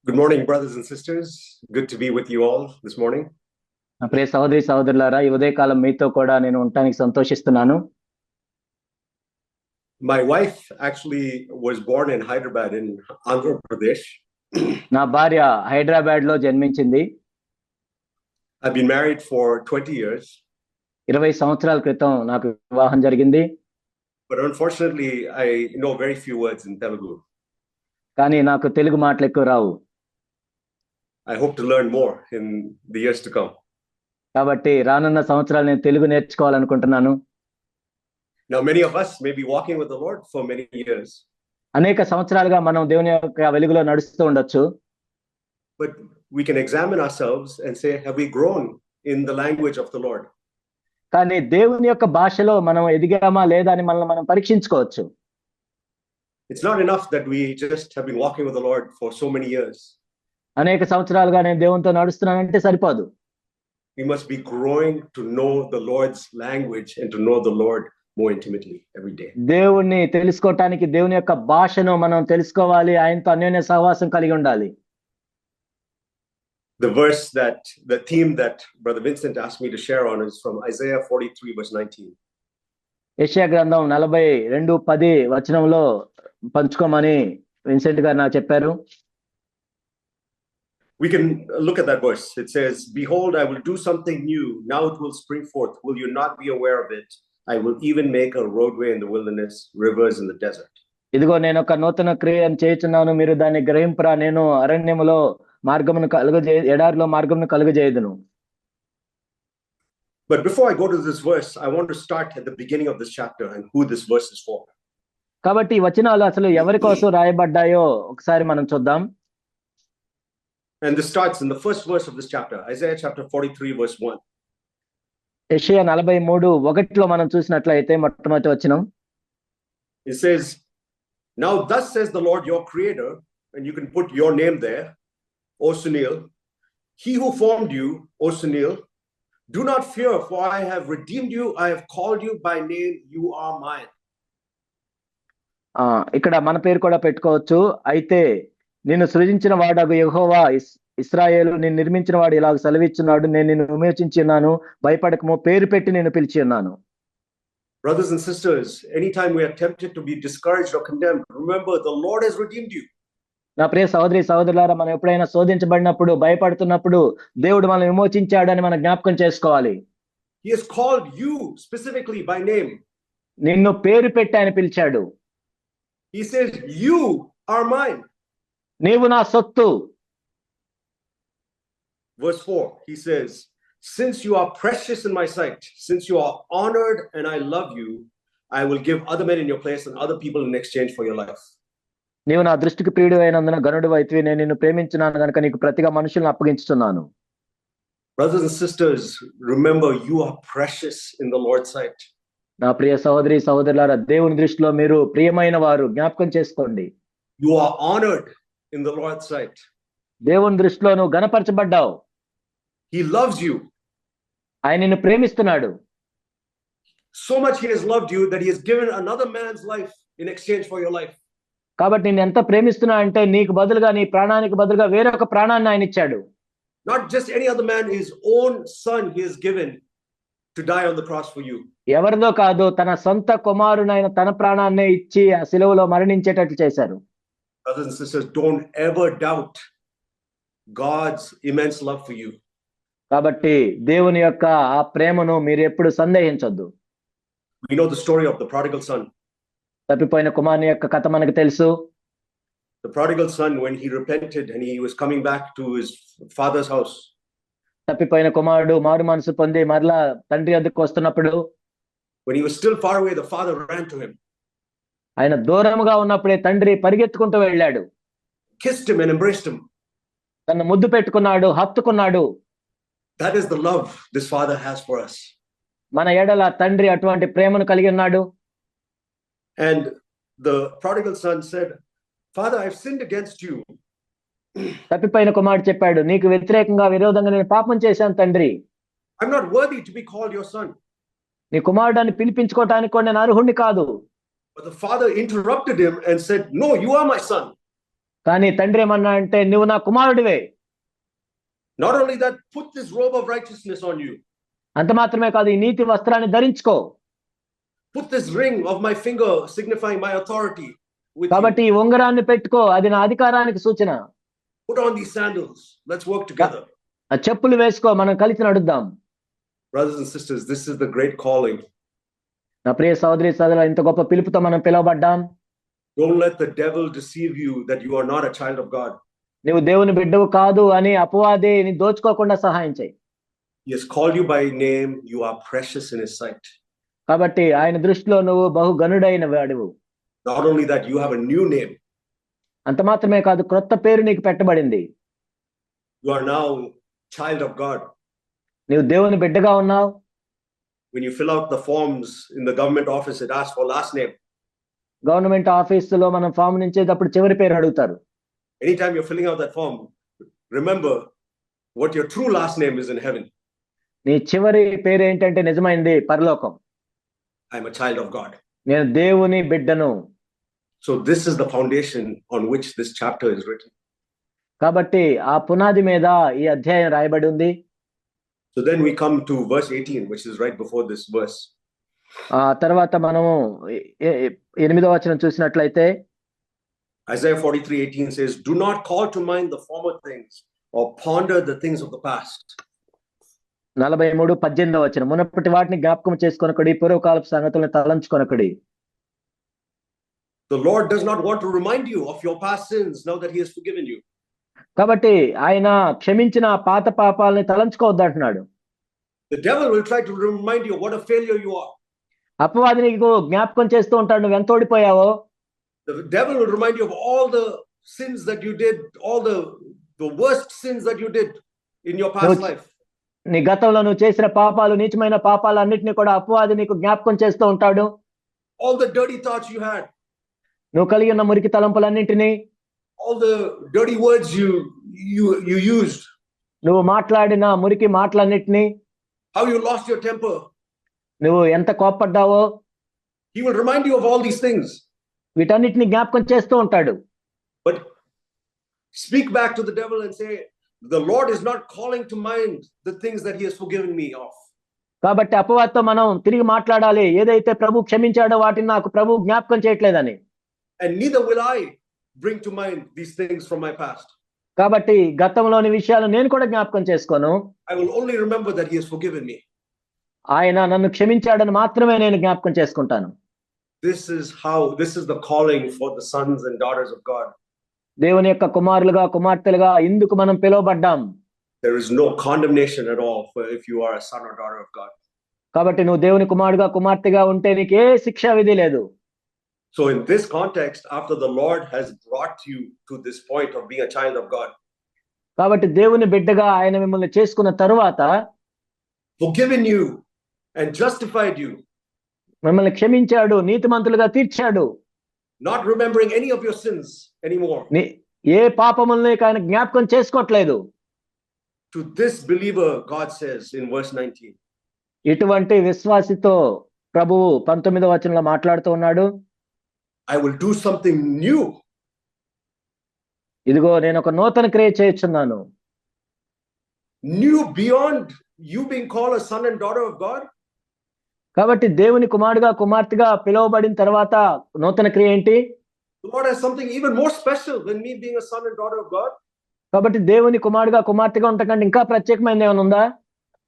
Good morning, brothers and sisters. Good to be with you all this morning. నా ప్రియ సహోదరి సహోదరులారా, ఈ ఉదయకాలం మీతో కూడా నేను ఉండటానికి సంతోషిస్తున్నాను. My wife actually was born in Hyderabad in Andhra Pradesh. నా భార్య హైదరాబాద్ లో జన్మించింది. I've been married for 20 years. 20 సంవత్సరాల క్రితం నాకు వివాహం జరిగింది. But unfortunately, I know very few words in Telugu. కానీ నాకు తెలుగు మాటలు ఎక్కువ రావు. I hope to learn more in the years to come. కాబట్టి రానున్న సంవత్సరాలు నేను Telugu నేర్చుకోవాలనుకుంటున్నాను. Now, many of us may be walking with the Lord for many years. అనేక సంవత్సరాలుగా మనం దేవుని యొక్క వెలుగులో నడుస్తూ ఉండొచ్చు. But we can examine ourselves and say, have we grown in the language of the Lord? కానీ దేవుని యొక్క భాషలో మనం ఎదిగామా లేదా అని మనం పరీక్షించుకోవచ్చు. It's not enough that we just have been walking with the Lord for so many years. అనేక సంవత్సరాలుగా నేను దేవునితో నడుస్తున్నానంటే సరిపోదు. We must be growing to know the Lord's language and to know the Lord more intimately every day. దేవుణ్ణి తెలుసుకోవటానికి దేవుని యొక్క భాషను మనం తెలుసుకోవాలి. ఆయనతో అన్యోన్య సహవాసం కలిగి ఉండాలి. The theme that Brother Vincent asked me to share on is from Isaiah 43 verse 19. యెషయా గ్రంథం 42:10 వచనంలో పంచుకోమని విన్సెంట్ గారు నాకు చెప్పారు. We can look at that verse. It says, "Behold, I will do something new. Now it will spring forth. Will you not be aware of it? I will even make a roadway in the wilderness, rivers in the desert." ఇదిగో నేను ఒక నూతన క్రియను చేయుచున్నాను, మీరు దాన్ని గ్రహింపరా. నేను అరణ్యములో మార్గమును ఎడారిలో మార్గమును కలుగజేయుదును. But before I go to this verse, I want to start at the beginning of this chapter and who this verse is for. కాబట్టి ఈ వచనాలు అసలు ఎవరి కోసం రాయబడ్డాయో ఒకసారి మనం చూద్దాం. And this starts in the first verse of this chapter, Isaiah chapter 43 verse 1. యెషయా 43:1 మనం చూసినట్లయితే మొట్టమొదటి వచనం. It says, "Now thus says the Lord your creator," and you can put your name there, O Sunil, "he who formed you, O Sunil, do not fear, for I have redeemed you, I have called you by name, you are mine." ఇక్కడ మన పేరు కూడా పెట్టుకోవచ్చు. అయితే నిన్ను సృజించిన వాడగు యెహోవా ఇశ్రాయేలు, నిన్ను నిర్మించిన వాడు ఇలాగ సెలవిచ్చున్నాడు, నేను నిన్ను విమోచించి ఉన్నాను, భయపడకము, పేరు పెట్టి నేను పిలిచి ఉన్నాను. Brothers and sisters, anytime we are tempted to be discouraged or condemned, remember the Lord has redeemed you. నా ప్రియ సహోదరి సహోదరులారా, మనం ఎప్పుడైనా శోధించబడినప్పుడు, భయపడుతున్నప్పుడు దేవుడు మనం విమోచించాడని మనం జ్ఞాపకం చేసుకోవాలి. He has called you specifically by name. నిన్ను పేరు పెట్టి ఆయన పిలిచాడు. He says, "You are mine." నీవు నా సొత్తు. Verse 4, he says, "Since you are precious in my sight, since you are honored and I love you, I will give other men in your place and other people in exchange for your life." నీవు నా దృష్టికి ప్రియుడు అయినందున గనుడు అయితివి, నేను నిన్ను ప్రేమించున్నాను గనుక నీకు ప్రతిగా మనుషులను అప్పగించుతున్నాను. Brothers and sisters, remember you are precious in the Lord's sight. నా ప్రియ సహోదరి సహోదరులారా, దేవుని దృష్టిలో మీరు ప్రియమైన వారు. జ్ఞాపకం చేసుకోండి. You are honored in the Lord's sight. దేవుని దృష్టిలో నువ్వు గణపరచబడ్డావు. He loves you. ఆయన నిన్ను ప్రేమిస్తున్నాడు. So much he has loved you that he has given another man's life in exchange for your life. కాబట్టి నేను ఎంత ప్రేమిస్తున్నా అంటే నీకు బదులుగా, నీ ప్రాణానికి బదులుగా వేరొక ప్రాణాన్ని ఆయన ఇచ్చాడు. Not just any other man, his own son he has given to die on the cross for you. ఎవరిదో కాదు, తన సొంత కుమారునైన తన ప్రాణాన్నే ఇచ్చి ఆ శిలువలో మరణించేటట్లు చేశారు. Brothers and sisters, don't ever doubt God's immense love for you. కాబట్టి దేవుని యొక్క ఆ ప్రేమను మీరు ఎప్పుడు సందేహించొద్దు. We know the story of the prodigal son. తప్పిపోయిన కుమారుని యొక్క కథ మనకు తెలుసు. The prodigal son, when he repented and he was coming back to his father's house. తప్పిపోయిన కుమారుడు మారు మనసు పొంది మరలా తండ్రి వద్దకు వస్తున్నప్పుడు, when he was still far away, the father ran to him. ఆయన దూరముగా ఉన్నప్పుడే తండ్రి పరిగెత్తుకుంటూ వెళ్ళాడు. Kissed him and embraced him. తను ముద్దు పెట్టుకున్నాడు, హత్తుకున్నాడు. That is the love this father has for us. మన ఎడల తండ్రి అటువంటి ప్రేమను కలిగి ఉన్నాడు. And the prodigal son said, "Father, I've sinned against you." తప్పిపోయిన కుమారుడు చెప్పాడు, నీకు వ్యతిరేకంగా విరోధంగా నేను పాపం చేశాను తండ్రి. I'm not worthy to be called your son. నీ కుమారుడాన్ని పిలిపించుకోవటానికి కూడా నేను అర్హుణ్ణి కాదు. But the father interrupted him and said, "No, you are my son." కానీ తండ్రి ఏమన్నా అంటే నువ్వు నా కుమారుడివే. Not only that, put this robe of righteousness on you. అంత మాత్రమే కాదు, ఈ నీతి వస్త్రాన్ని ధరించుకో. Put this ring of my finger signifying my authority with you. కాబట్టి ఈ ఉంగరాన్ని పెట్టుకో, అది నా అధికారానికి సూచన. Put on these sandals. Let's work together. ఆ చెప్పులు వేసుకో, మనం కలిసి నడుద్దాం. Brothers and sisters, this is the great calling. నా ప్రియ సోదరి సోదరులు, ఇంత గొప్ప పిలుపుతో మనం పిలువబడ్డాం. Don't let the devil deceive you that you are not a child of God. నువ్వు దేవుని బిడ్డవు కాదు అని అపవాది ని దోచుకోకుండా సహాయం చేయి. He has called you by name. You are precious in his sight. కాబట్టి ఆయన దృష్టిలో నువ్వు బహు గనుడైన వాడివు. Not only that, you have a new name. అంత మాత్రమే కాదు, క్రొత్త పేరు నీకు పెట్టబడింది. You are now child of God. నువ్వు దేవుని బిడ్డగా ఉన్నావు. When you fill out the forms in the government office, it asks for last name. Government ఆఫీసులో మనం ఫామ్ నించేటప్పుడు చివరి పేరు అడుగుతారు. Anytime you're filling out that form, remember what your true last name is in heaven. నీ చివరి పేరు ఏంటంటే నిజమైంది పరలోకం. I'm a child of God. నేను దేవుని బిడ్డను. So this is the foundation on which this chapter is written. కాబట్టి ఆ పునాది మీద ఈ అధ్యాయం రాయబడి ఉంది. So then we come to verse 18, which is right before this verse. ఆ తర్వాత మనము 8వ వచనం చూసినట్లయితే Isaiah 43:18 says, "Do not call to mind the former things or ponder the things of the past." 43:18వ వచనం, మునుపటి వాటిని జ్ఞాపకం చేసుకొనకుడి, పూర్వకాలపు సంగతులను తలంచుకొనకుడి. The Lord does not want to remind you of your past sins now that he has forgiven you. కాబట్టి ఆయన క్షమించిన పాత పాపాలని తలంచుకోవద్దంటున్నాడు. The devil will try to remind you what a failure you are. అపవాది నీకు జ్ఞాపకం చేస్తూ ఉంటాడు నువ్వు ఎంత ఓడిపోయావో. The devil will remind you of all the sins that you did, all the worst sins that you did in your past life. నీ గతంలో నువ్వు చేసిన పాపాలు, నీచమైన పాపాలు అన్నిటిని కూడా అపవాది నీకు జ్ఞాపకం చేస్తూ ఉంటాడు. All the dirty thoughts you had. నువ్వు కలిగి ఉన్న మురికి తలంపులన్నింటినీ, all the dirty words you used. నువ్వు మాట్లాడిన మురికి మాటలన్నిటినీ, how you lost your temper. నువ్వు ఎంత కోప్పడ్డావో. He will remind you of all these things. వీటన్నిటిని జ్ఞాపకం చేస్తూ ఉంటాడు. But speak back to the devil and say, the Lord is not calling to mind the things that he has forgiven me of. కాబట్టి అపవాదితో మనం తిరిగి మాట్లాడాలి, ఏదైతే ప్రభు క్షమించాడో వాటిని నాకు ప్రభు జ్ఞాపకం చేయట్లేదని. And neither will I bring to mind these things from my past. కాబట్టి గతంలోని విషయాలు నేను కూడా జ్ఞాపకం చేసుకోను. I will only remember that he has forgiven me. ఆయన నన్ను క్షమించాడని మాత్రమే నేను జ్ఞాపకం చేసుకుంటాను. This is the calling for the sons and daughters of God. దేవుని యొక్క కుమారులుగా కుమార్తెలుగా ఇందుకు మనం పిలువబడ్డాం. There is no condemnation at all for if you are a son or daughter of God. కాబట్టి నువ్వు దేవుని కుమారుడుగా కుమార్తెగా ఉంటే నీకు ఏ శిక్షా విధి లేదు. So in this context, after the Lord has brought you to this point of being a child of God, కాబట్టి దేవుని బిడ్డగా ఆయన మిమ్మల్ని చేసుకున్న తరువాత, forgiven you and justified you, మిమ్మల్ని క్షమించాడు, నీతిమంతులుగా తీర్చాడు, not remembering any of your sins anymore. ఏ పాపములను ఆయన జ్ఞాపకం చేసుకోవట్లేదు. To this believer, God says in verse 19, ఇటువంటి విశ్వాసితో ప్రభువు 19వ వచనంలో మాట్లాడుతూ ఉన్నాడు, I will do something new. ఇదిగో నేను ఒక నూతన క్రియ చేయుచున్నాను. New beyond you being called a son and daughter of God. కాబట్టి దేవుని కుమారుడుగా కుమార్తెగా పిలువబడిన తర్వాత నూతన క్రియ ఏంటి? The Lord has something even more special than me being a son and daughter of God. కాబట్టి దేవుని కుమారుడుగా కుమార్తెగా ఉండకంటే ఇంకా ప్రత్యేకమైనది ఏమైనా ఉందా?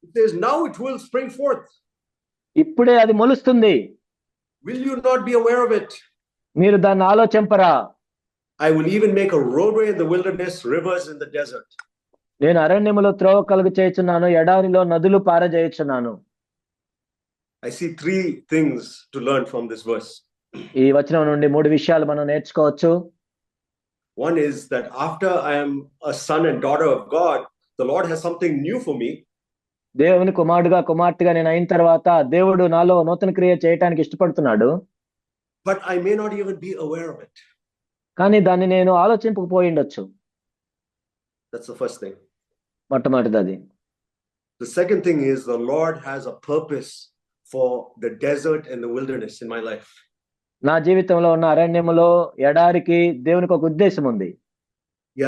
It says now it will spring forth. ఇప్పుడే అది మొలుస్తుంది. Will you not be aware of it? మీరు దాన్ని ఆలోచింపరా? I will even make a roadway in the wilderness, rivers in the desert. నేను అరణ్యములో త్రోవ కలుగు చేయుచున్నాను, ఎడారిలో నదులు పారజేయుచున్నాను. I see 3 things to learn from this verse. ఈ వచనం నుండి 3 విషయాలు మనం నేర్చుకోవచ్చు. One is that after I am a son and daughter of God, the Lord has something new for me. దేవుని కుమారుడుగా కుమార్తెగా నేను అయిన తర్వాత దేవుడు నాలో నూతన క్రియ చేయడానికి ఇష్టపడుతున్నాడు. But I may not even be aware of it. కానీ దాన్ని నేను ఆలోచింపకపోయి ఉండొచ్చు. That's the first thing. మొట్టమొదటిది అది. The second thing is the Lord has a purpose for the desert and the wilderness in my life. నా జీవితంలో ఉన్న అరణ్యములో ఎడారికి దేవునికి ఒక ఉద్దేశం ఉంది. he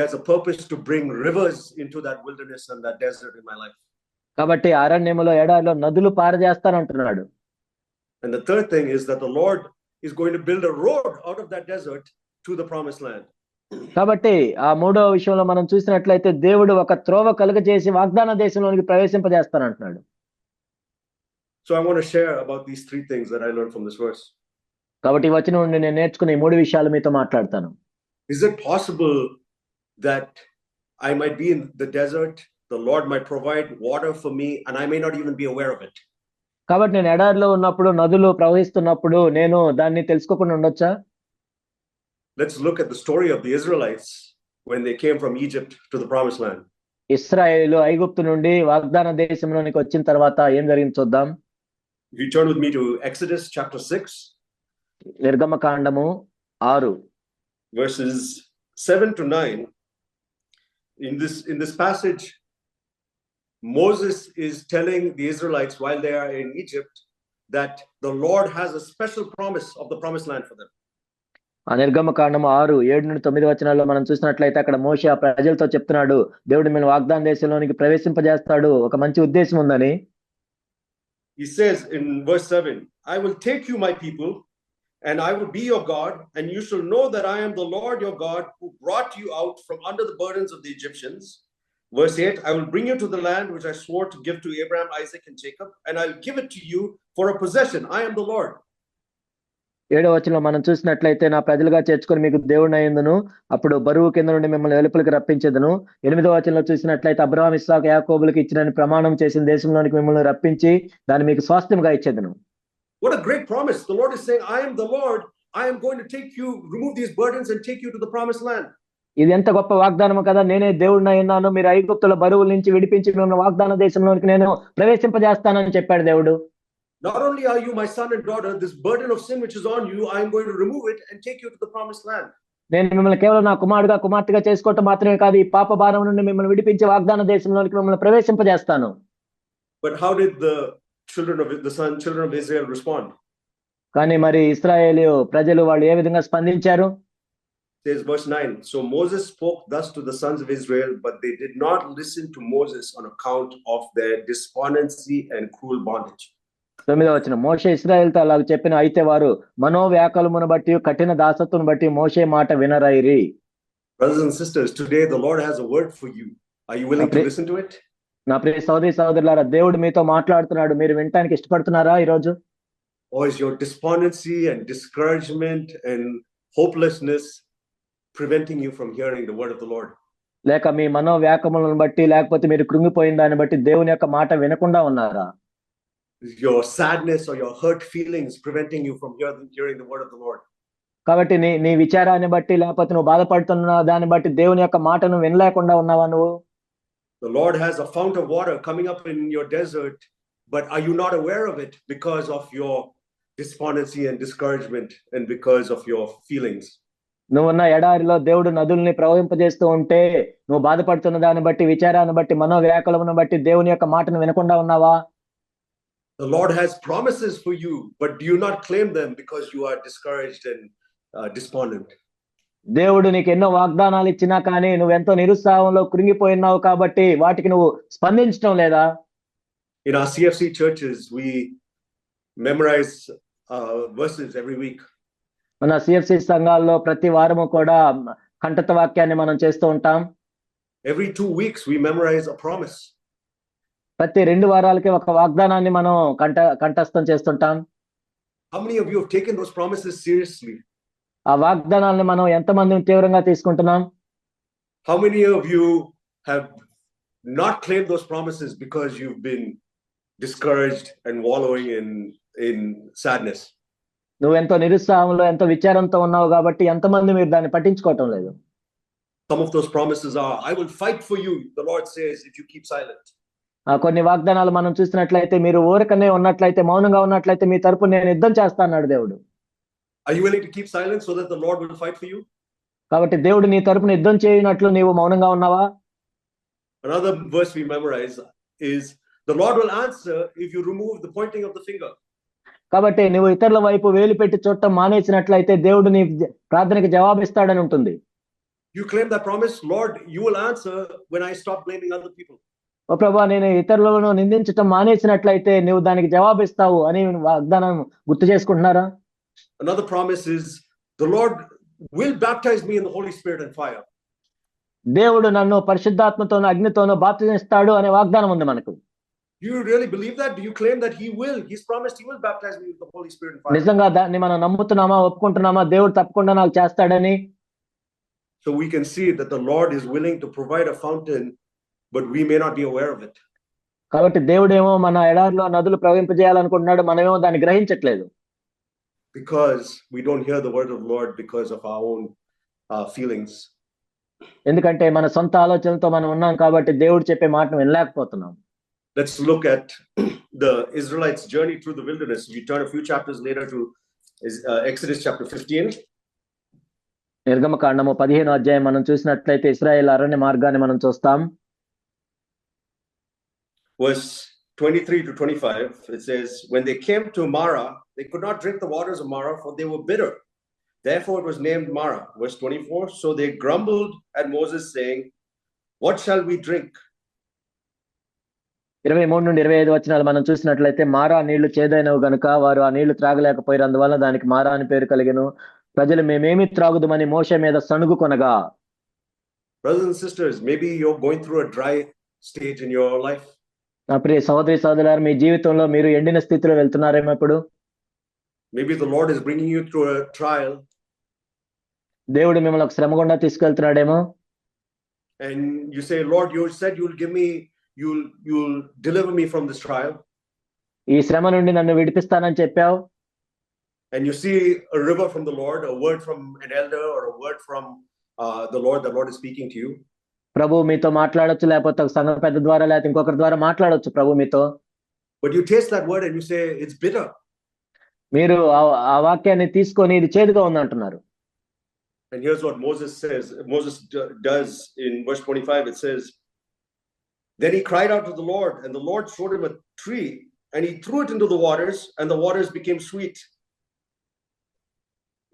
has a purpose to bring rivers into that wilderness and that desert in my life. కాబట్టి అరణ్యములో ఎడారిలో నదులు పారజేస్తానంటున్నాడు. And the third thing is that the Lord is going to build a road out of that desert to the promised land. కాబట్టి ఆ మూడవ విషయంలో మనం చూసినట్లయితే దేవుడు ఒక త్రోవ కలుగజేసి వాగ్దాన దేశంలోనికి ప్రవేశింపజేస్తానంటున్నాడు. So I want to share about these three things that I learned from this verse. కాబట్టి ఈ వచనం నుండి నేను నేర్చుకున్న ఈ మూడు విషయాలు మీతో మాట్లాడతాను. Is it possible that I might be in the desert, the Lord might provide water for me, and I may not even be aware of it? కాబట్టి నేను ఎడారిలో ఉన్నప్పుడు నదులు ప్రవహిస్తున్నప్పుడు నేను దాన్ని తెలుసుకోకుండా ఉండొచ్చా? Let's look at the story of the Israelites when they came from Egypt to the promised land. ఇశ్రాయేలు ఐగుప్తు నుండి వాగ్దాన దేశంలోనికి వచ్చిన తర్వాత ఏం జరిగింది చూద్దాం. If you turn with me to Exodus chapter 6, నిర్గమకాండము 6 verses 7 to 9. In this passage, Moses is telling the Israelites while they are in Egypt that the Lord has a special promise of the promised land for them. ఆ నిర్గమకాండము 6, 7 నుండి 9 వచనాల్లో మనం చూసినట్లయితే అక్కడ మోషే ఆ ప్రజలతో చెప్తున్నాడు, దేవుడు మిమ్మల్ని వాగ్దాన దేశంలోనికి ప్రవేశింపజేస్తాడు, ఒక మంచి ఉద్దేశం ఉందని. He says in verse 7, I will take you, my people, and I will be your God, and you shall know that I am the Lord your God who brought you out from under the burdens of the Egyptians. Verse 8, I will bring you to the land which I swore to give to Abraham, Isaac, and Jacob, and I will give it to you for a possession. I am the Lord. 7వ వచనంలో మనం చూసినట్లయితే నా ప్రజలుగా చేర్చుకొని మీకు దేవుడిని అయ్యిందును, అప్పుడు బరువు కింద నుండి మిమ్మల్ని వెలుపలికి రప్పించేదను. 8వ వచనంలో చూసినట్లయితే అబ్రహాం, ఇస్సాకు, యాకోబులకు ఇచ్చిన ప్రమాణం చేసిన దేశంలోనికి మిమ్మల్ని రప్పించి దాన్ని మీకు స్వాస్థ్యంగా ఇచ్చేదను. What a great promise. The Lord is saying, I am the Lord. I am going to take you, remove these burdens and take you to the promised land. ఇది ఎంత గొప్ప వాగ్దానం కదా, నేనే దేవుడిని అయ్యున్నాను, మీరు ఐగుప్తుల బరువుల నుంచి విడిపించి మిమ్మల్ని వాగ్దాన దేశంలోనికి నేను ప్రవేశింపజేస్తానని చెప్పాడు దేవుడు. Not only are you my son and daughter, this burden of sin which is on you, I am going to remove it and take you to the promised land. నేను మిమ్మల్ని కేవలం నా కుమారుడుగా కుమార్తెగా చేసుకోవటం మాత్రమే కాదు, ఈ పాప భారం నుండి మిమ్మల్ని విడిపించి వాగ్దాన దేశంలోనికి మిమ్మల్ని ప్రవేశింపజేస్తాను. But how did the children of Israel respond? కానీ మరి ఇశ్రాయేలు ప్రజలు వాళ్ళు ఏ విధంగా స్పందించారు? Says verse 9, so Moses spoke thus to the sons of Israel, but they did not listen to Moses on account of their despondency and cruel bondage. 9వ వచనం, మోషే ఇశ్రాయేలుతో అలాగ చెప్పిన, అయితే వారు మనోవ్యాకులమును బట్టి కఠిన దాసత్వమును బట్టి మోషే మాట వినరైరి. Brothers and sisters, today the Lord has a word for you. Are you willing to listen to it? నా ప్రియ సోదరి సోదరులారా, దేవుడు మీతో మాట్లాడుతున్నాడు, మీరు వినటానికి ఇష్టపడుతున్నారా ఈరోజు? Or is your despondency and discouragement and hopelessness preventing you from hearing the word of the Lord? లేక మీ మనోవ్యాకులములను బట్టి లేకపోతే మీరు కృంగిపోయిన దాన్ని బట్టి దేవుని యొక్క మాట వినకుండా ఉన్నారా? Is your sadness or your hurt feelings preventing you from hearing the word of the Lord? కాబట్టి నీ విచారాన్ని బట్టి లేకపోతే నువ్వు బాధపడుతున్న దాన్ని బట్టి దేవుని యొక్క మాటను వినలేకుండా ఉన్నావా నువ్వు? The Lord has a fount of water coming up in your desert, but are you not aware of it because of your despondency and discouragement and because of your feelings? నువ్వున్న ఎడారిలో దేవుడు నదుల్ని ప్రవహింపజేస్తూ ఉంటే నువ్వు బాధపడుతున్న దాన్ని బట్టి విచారాన్ని బట్టి మనోవ్యాకులమును బట్టి దేవుని యొక్క మాటను వినకుండా ఉన్నావా? The Lord has promises for you, but do you not claim them because you are discouraged and despondent? దేవుడు నీకు ఎన్నో వాగ్దానాలు ఇచ్చినా కానీ నువ్వెంతో నిరుత్సాహంలో కృంగిపోయినావు కాబట్టి వాటికి నువ్వు స్పందించడం లేదా? In our CFC churches, we memorize verses every week. మన CFC సంఘాల్లో ప్రతి వారము కూడా కంఠత వాక్యాన్ని మనం చేస్తూ ఉంటాం. Every 2 weeks we memorize a promise. ప్రతి 2 వారాలకి ఒక వాగ్దానాన్ని మనం కంఠస్థం చేస్తుంటాం. How many of you have taken those promises seriously? ఆ వాగ్దానాన్ని మనం ఎంతమంది తీవ్రంగా తీసుకుంటున్నాం? How many of you have not claimed those promises because you've been discouraged and wallowing in sadness? నువ్వు ఎంతో నిరుత్సాహంలో ఎంతో విచారంతో ఉన్నావు కాబట్టి ఎంతమంది మీరు దాన్ని పట్టించుకోవటం లేదు? Some of those promises are, I will fight for you, the Lord says, if you keep silent. కొన్ని వాగ్దానాలు మనం చూసినట్లయితే మీరు ఊరకనే ఉన్నట్లయితే మౌనంగా ఉన్నట్లయితే మీ తరపున నేను యుద్ధం చేస్తానన్నాడు దేవుడు. Are you willing to keep silent so that the Lord will fight for you? కాబట్టి దేవుడు నీ తరపున యుద్ధం చేయనట్లు నీవు మౌనంగా ఉన్నావా? Another verse we memorize is, the Lord will answer if you remove the pointing of the finger. కాబట్టి నువ్వు ఇతరుల వైపు వేలు పెట్టి చూడటం మానేసినట్లయితే దేవుడు నీ ప్రార్థనకి జవాబిస్తాడని ఉంటుంది. You claim that promise, Lord, you will answer when I stop blaming other people. ఓ ప్రభా, నేను ఇతరులను నిందించటం మానేసినట్లయితే నువ్వు దానికి జవాబిస్తావు అని వాగ్దానం గుర్తు చేసుకుంటున్నారా? Another promise is the Lord will baptize me in the Holy Spirit and fire. దేవుడు నన్ను పరిశుద్ధాత్మతోనూ అగ్నితోనూ బాప్తిస్తాడు అనే వాగ్దానం ఉంది మనకు. Do you really believe that? Do you claim that he will? He's promised he will baptize me with the Holy Spirit and fire. నిజంగా దాన్ని మనం నమ్ముతున్నామా, ఒప్పుకుంటున్నామా? దేవుడు తప్పకుండా నాకు చేస్తాడని. So we can see that the Lord is willing to provide a fountain, but we may not be aware of it. కాబట్టి దేవుడేమో మన ఎడారిలో నదులు ప్రవహింపజేయాలనుకుంటున్నాడు, మనమేమో దాన్ని గ్రహించట్లేదు. Because we don't hear the word of the Lord because of our own feelings. ఎందుకంటే మన సొంత ఆలోచనలతో మనం ఉన్నాం కాబట్టి దేవుడు చెప్పే మాటను వినలేకపోతున్నాం. Let's look at the Israelites' journey through the wilderness. We turn a few chapters later to Exodus chapter 15. నిర్గమకాండము 15వ అధ్యాయం మనం చూసినట్లయితే ఇశ్రాయేలు అరణ్య మార్గాన్ని మనం చూస్తాం. Verse 23 to 25, it says, when they came to Marah, they could not drink the waters of Marah, for they were bitter. Therefore it was named Marah. Verse 24, so they grumbled at Moses, saying, what shall we drink? 23 నుండి 25 వచనాలు మనం చూసినట్లయితే, మారా నీళ్లు చేదైనవి గనుక వారు ఆ నీళ్లు త్రాగలేకపోయారు, అందువల్ల దానికి మారా అని పేరు కలిగెను. ప్రజలు మేమేమి త్రాగుదమని మోషే మీద సణుగు కొనగా. Brothers and sisters, maybe you're going through a dry stage in your life. నా ప్రియ సహోదరి సహోదరులారా, మీ జీవితంలో మీరు ఎండిన స్థితిలో వెళ్తున్నారేమో ఇప్పుడు. Maybe the Lord is bringing you through a trial. దేవుడు మిమ్మల్ని ఒక శ్రమ గుండా తీసుకెళ్తున్నాడేమో. And you say, Lord, you said you'll give me, you'll deliver me from this trial. ఈ శ్రమ నుండి నన్ను విడిపిస్తానని చెప్పావు. And you see a river from the Lord, a word from an elder or a word from the Lord is speaking to you. ప్రభు మీతో మాట్లాడొచ్చు, లేకపోతే ఒక సంఘం పెద్ద ద్వారా లేకపోతే ఇంకొకరి ద్వారా మాట్లాడొచ్చు ప్రభు మీతో. But you taste that word and you say it's bitter. మీరు ఆ వాక్యాన్ని తీసుకొని ఇది చేదుగా ఉంది అంటున్నారు. And here's what Moses says. Moses does in verse 25. It says, then he cried out to the Lord, and the Lord showed him a tree, and he threw it into the waters, and the waters became sweet.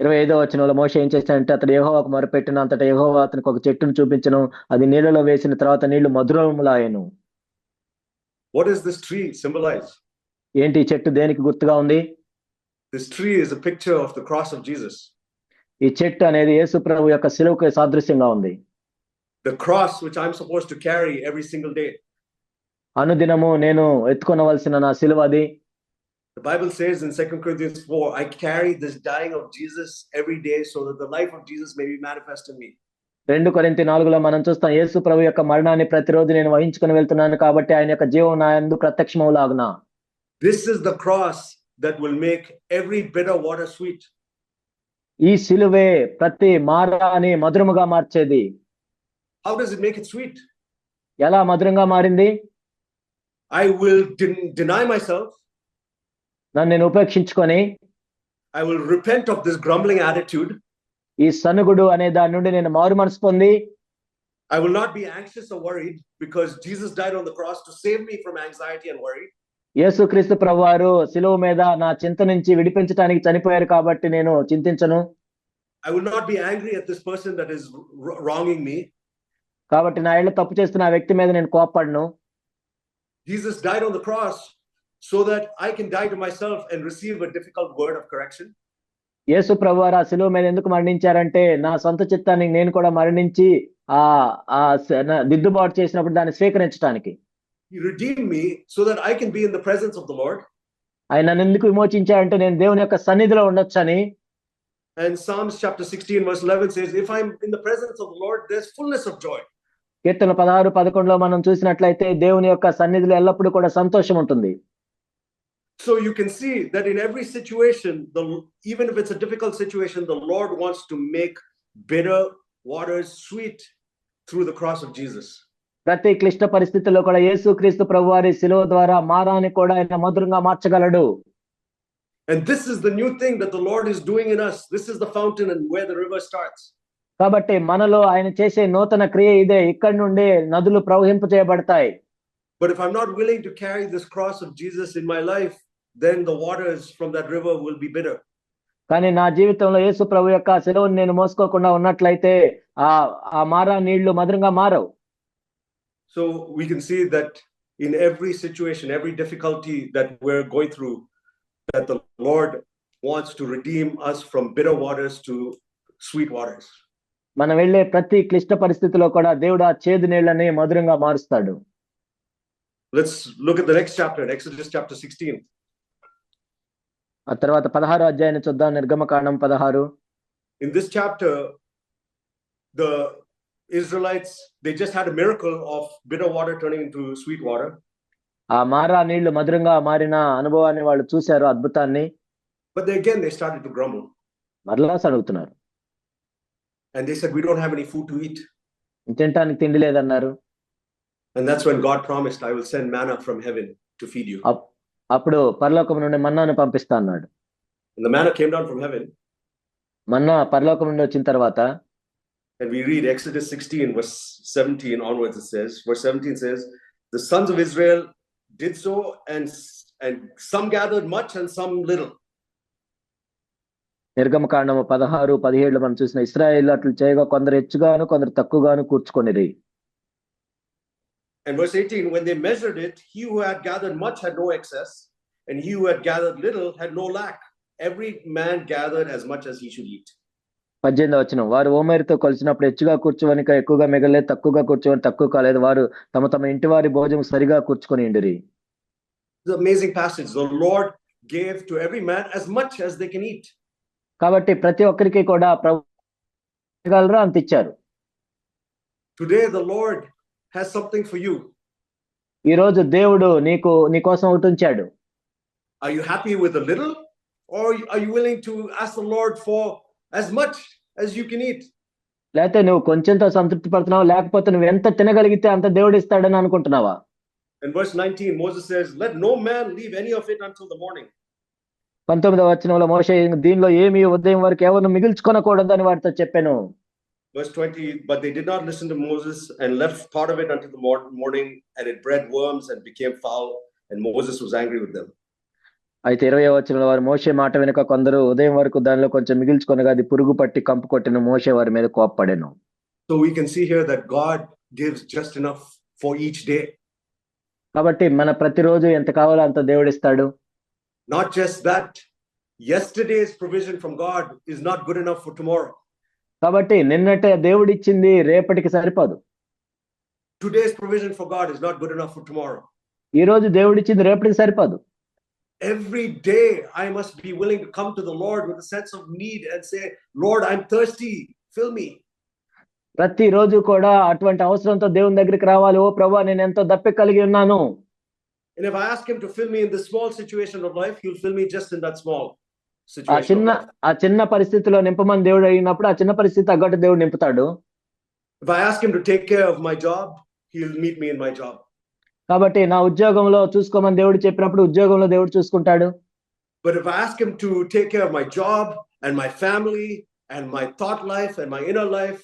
25వ వచనంలో మోషే ఏం చేశాడంటే, అతడు యెహోవాకు మొరపెట్టిన అంతటా యెహోవా అతనికి ఒక చెట్టును చూపించెను, అది నీళ్లలో వేసిన తర్వాత నీళ్లు మధురములాయెను. What does this tree symbolize? ఏంటి ఈ చెట్టు దేనికి గుర్తుగా ఉంది? This tree is a picture of the cross of Jesus. ఈ చెట్టు అనేది యేసు ప్రభు యొక్క శిలువకు సాదృశ్యంగా ఉంది. The cross which I'm supposed to carry every single day. అనుదినము నేను ఎత్తుకొనవలసిన నా శిలువ అది. The Bible says in 2 Corinthians 4, I carry this dying of Jesus every day so that the life of Jesus may be manifest in me. 2 కొరింథీ 4లో మనం చూస్తాం, యేసు ప్రభు యొక్క మరణాన్ని ప్రతిరోజు నేను వహించుకొని వెళ్తున్నాను కాబట్టి ఆయన యొక్క జీవం నా యందు ప్రత్యక్షమవులాగున. This is the cross that will make every bitter water sweet. ఈ శిలువే ప్రతి మారాని మధురముగా మార్చేది. How does it make it sweet? ఎలా మధురంగా మారింది? I will deny myself. నన్ను నేను ఉపేక్షించుకొని, I will repent of this grumbling attitude. ఈ సనుగుడు అనే దాని నుండి నేను మారు మనసు పొంది, I will not be anxious or worried because Jesus died on the cross to save me from anxiety and worry. యేసుక్రీస్తు ప్రభువారు శిలువ మీద నా చింత నుంచి విడిపించడానికి చనిపోయారు కాబట్టి నేను చింతించను. I will not be angry at this person that is wronging me. కాబట్టి నా ఏళ్ళ తప్పు చేస్తున్న ఆ వ్యక్తి మీద నేను కోప్పడను. Jesus died on the cross so that I can die to myself and receive a difficult word of correction. యేసు ప్రభువారు ఆ శిలువ మీద ఎందుకు మరణించారంటే, నా సొంత చిత్తానికి నేను కూడా మరణించి ఆ దిద్దుబాటు చేసినప్పుడు దాన్ని స్వీకరించడానికి. He redeemed me so that I can be in the presence of the Lord. ఆయన నన్ను ఎందుకు విమోచించారంటే నేను దేవుని యొక్క సన్నిధిలో ఉండొచ్చని. And Psalms chapter 16 verse 11 says, if I'm in the presence of the Lord, there's fullness of joy. కీర్తన 16:11లో మనం చూసినట్లయితే దేవుని యొక్క సన్నిధిలో ఎల్లప్పుడూ కూడా సంతోషం ఉంటుంది. So you can see that in every situation, even if it's a difficult situation, the Lord wants to make bitter waters sweet through the cross of Jesus. ప్రతి క్లిష్ట పరిస్థితుల్లో కూడా యేసుక్రీస్తు ప్రభువారి శిలువ ద్వారా మారాన్ని కూడా ఆయన మధురంగా మార్చగలడు. And this is the new thing that the Lord is doing in us. This is the fountain and where the river starts. కాబట్టి మనలో ఆయన చేసే నూతన క్రియ ఇదే, ఇక్కడి నుండి నదులు ప్రవహింపజేయబడతాయి. But if I'm not willing to carry this cross of Jesus in my life, then the waters from that river will be bitter. కానీ నా జీవితంలో యేసు ప్రభు యొక్క సెలవును నేను మోసుకోకుండా ఉన్నట్లయితే ఆ మారా నీళ్లు మధురంగా మారవు. So we can see that in every situation, every difficulty that we're going through, that the Lord wants to redeem us from bitter waters to sweet waters. మనం వెళ్ళే ప్రతి క్లిష్ట పరిస్థితిలో కూడా దేవుడు ఆ చేదు నీళ్ళని మధురంగా మారుస్తాడు. Let's look at the next chapter, Exodus chapter 16. ఆ తర్వాత 16వ అధ్యాయాన్ని చూద్దాం. నిర్గమకాండం 16. In this chapter, the Israelites, they just had a miracle of bitter water turning into sweet water. ఆ మారా నీళ్లు మధురంగా మారిన అనుభవాన్ని వాళ్ళు చూశారు, అద్భుతాన్ని. But they started to grumble. మరలా అడుగుతున్నారు. And they said, we don't have any food to eat. తినటానికి తిండి లేదన్నారు. And that's when God promised, I will send manna from heaven to feed you. అప్పుడు పరలోకం నుండి మన్నాను పంపిస్తా అన్నాడు. And the manna came down from heaven. మన్నా పరలోకం నుండి వచ్చిన తర్వాత, and we read Exodus 16 verse 17 onwards, it says, verse 17 says, the sons of Israel did so, and some gathered much and some little. నిర్గమకాండము 16, 17 మనం చూసిన ఇశ్రాయేలు అట్లు చేయగా కొందరు హెచ్చుగాను కొందరు తక్కువగాను కూర్చుకొనిరి. And verse 18, when they measured it, he who had gathered much had no excess, and he who had gathered little had no lack. Every man gathered as much as he should eat. 18వ వచనం, వారు ఓమేరుతో కొలిచినప్పుడు హెచ్చుగా కూర్చోవనిక ఎక్కువగా మిగలలేదు, తక్కువగా కూర్చోవని తక్కువ కాలేదు, వారు తమ తమ ఇంటి వారి భోజనం సరిగా కూర్చుకొని ఉండిరి. It's an amazing passage. The Lord gave to every man as much as they can eat. కాబట్టి ప్రతి ఒక్కరికి కూడా ప్రభు అంత ఇచ్చారు. Today the Lord has something for you. ఈ రోజు దేవుడు నీ కోసం ఒకటి ఉంచాడు. Are you happy with a little, or are you willing to ask the Lord for as much as you can eat? లేకపోతే నువ్వు కొంచెంతో సంతృప్తి పడుతున్నావా, లేకపోతే నువ్వు ఎంత తినగలిగితే అంత దేవుడు ఇస్తాడని అనుకుంటున్నావా? In verse 19, Moses says, let no man leave any of it until the morning. 19వ వచనంలో మోషే దీనిలో ఏమీ ఉదయం వరకు ఎవరు మిగిల్చుకొనకూడదని వారితో చెప్పాను. Verse 20, but they did not listen to Moses and left part of it until the morning, and it bred worms and became foul, and Moses was angry with them. అయితే 20వ వచనంలో వారు మోషే మాట వెనుక కొందరు ఉదయం వరకు దానిలో కొంచెం మిగిల్చుకొనగా అది పురుగు పట్టి కంపు కొట్టిన మోషే వారి మీద కోప్పడెను. So we can see here that God gives just enough for each day. కాబట్టి మన ప్రతిరోజు ఎంత కావాలో అంత దేవుడు ఇస్తాడు. Not just that, yesterday's provision from God is not good enough for tomorrow. కాబట్టి నిన్నటే దేవుడు ఇచ్చింది రేపటికి సరిపోదు. Today's provision for God is not good enough for tomorrow. ఈ రోజు దేవుడు ఇచ్చింది రేపటికి సరిపోదు. Every day I must be willing to come to the Lord with a sense of need and say, Lord, I'm thirsty, fill me. ప్రతి రోజు కూడా అటువంటి అవసరంతో దేవుని దగ్గరికి రావాలి. ఓ ప్రభువా, నేను ఎంతో దప్పిక కలిగి ఉన్నాను. And if I ask him to fill me in the small situation of life, he'll fill me just in that small situation. ఆ చిన్న పరిస్థితిలో నింపమని దేవుడు అయినప్పుడు ఆ చిన్న పరిస్థితి తగ్గట్టు దేవుడు నింపుతాడు. If I ask him to take care of my job, he'll meet me in my job. కాబట్టి నా ఉద్యోగంలో చూసుకోమని దేవుడు చెప్పినప్పుడు ఉద్యోగంలో దేవుడు చూసుకుంటాడు. But if I ask him to take care of my job and my family and my thought life and my inner life,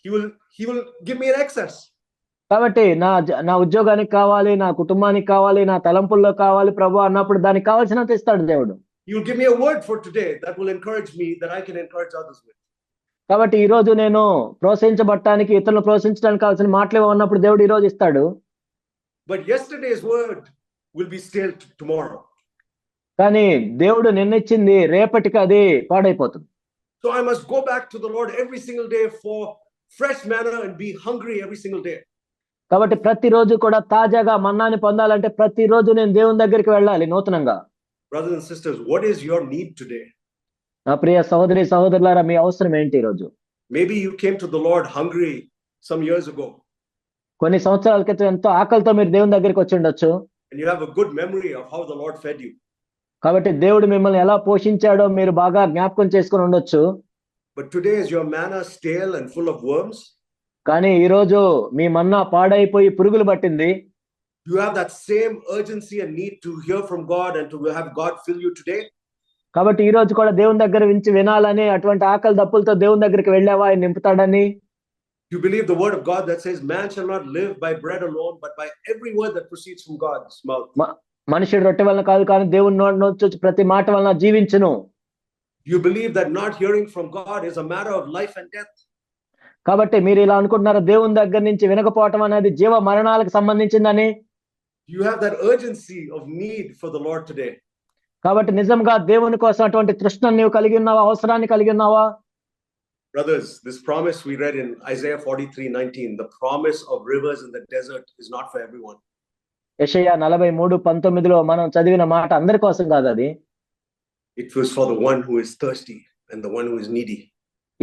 he will give me an excess. కాబట్టి నా ఉద్యోగానికి కావాలి, నా కుటుంబానికి కావాలి, నా తలంపుల్లో కావాలి ప్రభు అన్నప్పుడు దానికి కావాల్సినంత ఇస్తాడు దేవుడు. He will give me a word for today that will encourage me, that I can encourage others with. కాబట్టి ఈ రోజు నేను ప్రోత్సహించబడటానికి, ఇతరులను ప్రోత్సహించడానికి కావాల్సిన మాటలు ఉన్నప్పుడు దేవుడు ఈ రోజు ఇస్తాడు. But yesterday's word will be stale tomorrow. కానీ దేవుడు నిన్నిచ్చింది రేపటికి అది పాడైపోతుంది. So I must go back to the Lord every single day for fresh manna and be hungry every single day. కాబట్టి ప్రతిరోజు కూడా తాజాగా మన్నాని పొందాలంటే ప్రతిరోజు నేను దేవుని దగ్గరికి వెళ్ళాలి నూతనంగా. Brothers and sisters, what is your need today? నా ప్రియ సహోదరి సహోదరులారా, మీ అవసరం ఏంటి ఈ రోజు? Maybe you came to the Lord hungry some years ago. కొన్ని సంవత్సరాల క్రితం ఎంతో ఆకలితో మీరు దేవుని దగ్గరికి వచ్చి ఉండొచ్చు. And you have a good memory of how the Lord fed you. కాబట్టి దేవుడు మిమ్మల్ని ఎలా పోషించాడో మీరు బాగా జ్ఞాపకం చేసుకుని ఉండొచ్చు. But today is your manna stale and full of worms? కానీ ఈ రోజు మీ మన్నా పాడైపోయి పురుగులు పట్టింది. You have that same urgency and need to hear from God and to have God fill you today? కాబట్టి ఈ రోజు కూడా దేవుని దగ్గర నుంచి వినాలని అటువంటి ఆకలి దప్పులతో దేవుని దగ్గరికి వెళ్ళావా ఆయన నింపుతాడని? You believe the word of God that says man shall not live by bread alone but by every word that proceeds from God's mouth. మనుషుడు రొట్టె వలన కాదు కానీ దేవుని నోటి నుంచి ప్రతి మాట వలన జీవించును. You believe that not hearing from God is a matter of life and death. కాబట్టి మీరు ఇలా అనుకుంటున్నారు దేవుని దగ్గర నుంచి వినకపోవటం అనేది జీవ మరణాలకు సంబంధించిందని. You have that urgency of need for the Lord today. కాబట్టి నిజంగా దేవుని కోసం అటువంటి తృష్ణను నీవు కలిగి ఉన్నావా, అవసరాన్ని కలిగి ఉన్నావా? Brothers, this promise we read in Isaiah 43:19, the promise of rivers in the desert is not for everyone. యెషయా 43:19లో మనం చదివిన మాట అందరి కోసం కాదు అది. It was for the one who is thirsty and the one who is needy.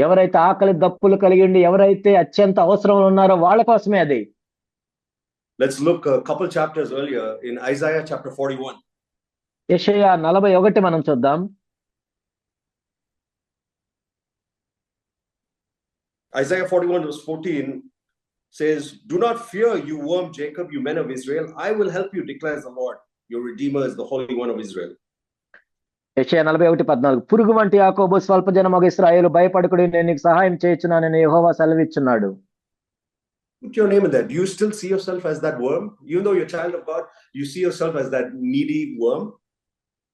ఎవరైతే ఆకలి దప్పులు కలిగి ఉండి ఎవరైతే అత్యంత అవసరంలో ఉన్నారో వాళ్ళ కోసమే అది. Let's look a couple chapters earlier in Isaiah chapter 41. యెషయా 41 మనం చూద్దాం. Isaiah 41 verse 14 says, "Do not fear, you worm Jacob, you men of Israel. I will help you, declares the Lord. Your Redeemer is the Holy One of Israel." యెషయా 41:14 పురుగు వంటి యాకోబు స్వల్ప జనమగు ఇశ్రాయేలు భయపడకుడి, నేను నీకు సహాయం చేయుచున్నానని యెహోవా సెలవిచ్చున్నాడు. Put your name in that. Do you still see yourself as that worm? Even though you're a child of God, you see yourself as that needy worm?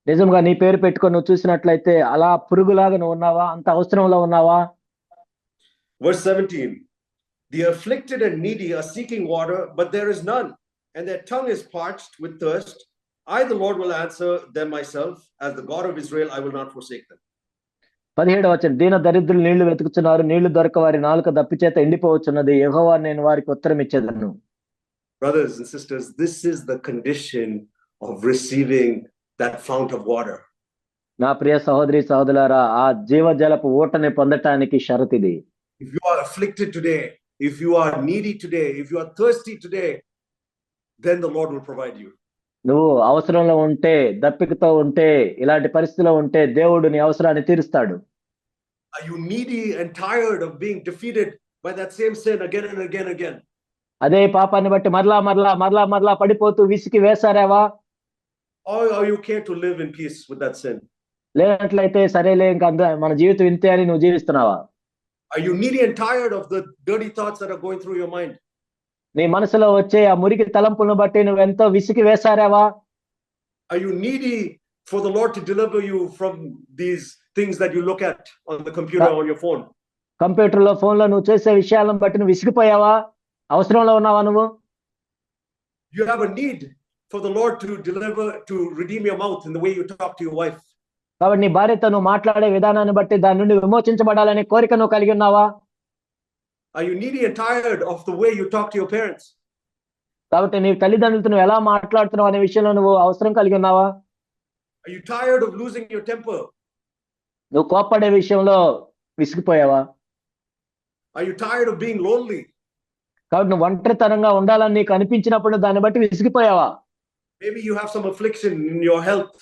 నిజంగా నీ పేరు పెట్టుకొని నువ్వు చూసినట్లయితే అలా పురుగులాగా నువ్వు ఉన్నావా, అంత అవసరంలో ఉన్నావా? Verse 17, "The afflicted and needy are seeking water, but there is none, and their tongue is parched with thirst. I, the Lord, will answer them myself. As the God of Israel, I will not forsake them." 17వ వచనం, దీన దరిద్రులు నీళ్లు వెతుకుచున్నారు, నీళ్లు దొరక వారి నాలుక దప్పిచేత ఎండిపోవచ్చున్నది, యెహోవా నేను వారికి ఉత్తరం ఇచ్చేదను. Brothers and sisters, this is the condition of receiving that fount of water. నా ప్రియ సహోదరి సహోదరులారా, ఆ జీవజలపు ఊటని పొందటానికి షరతు ఇది. If you are afflicted today, if you are needy today, if you are thirsty today, then the Lord will provide you. నువ్వు అవసరంలో ఉంటే, దప్పికతో ఉంటే, ఇలాంటి పరిస్థితిలో ఉంటే దేవుడు నీ అవసరాన్ని తీరుస్తాడు. Are you needy and tired of being defeated by that same sin again and again and again? అదే పాపాన్ని బట్టి మరలా పడిపోతూ విసికి వేసారావా? Or are you okay to live in peace with that sin? లేనట్లయితే సరేలే, ఇంకా మన జీవితం ఇంతే అని నువ్వు జీవిస్తున్నావా? Are you needy and tired of the dirty thoughts that are going through your mind? నీ మనసులో వచ్చే ఆ మురికి తలంపులను బట్టి నువ్వు ఎంతో విసికి వేసారావా? Are you needy for the Lord to deliver you from these things that you look at on the computer, on your phone? కంప్యూటర్లో, ఫోన్లో నువ్వు చేసే విషయాలను బట్టి నువ్వు విసిగిపోయావా? అవసరంలో ఉన్నావా నువ్వు? You have a need for the Lord to deliver, to redeem your mouth in the way you talk to your wife. కాబట్టి నీ భార్యతో నువ్వు మాట్లాడే విధానాన్ని బట్టి దాని నుండి విమోచించబడాలనే కోరిక నువ్వు కలిగి ఉన్నావా? Are you needy and tired of the way you talk to your parents? కాబట్టి నీ తల్లిదండ్రులతో నువ్వు ఎలా మాట్లాడుతున్నావు అనే విషయంలో నువ్వు అవసరం కలిగి ఉన్నావా? Are you tired of losing your temper? నువ్వు కోప్పడే విషయంలో విసిగిపోయావా? Are you tired of being lonely? కాబట్టి నువ్వు ఒంటరితనంగా ఉండాలని నీకు అనిపించినప్పుడు దాన్ని బట్టి విసిగిపోయావా? Maybe you have some affliction in your health.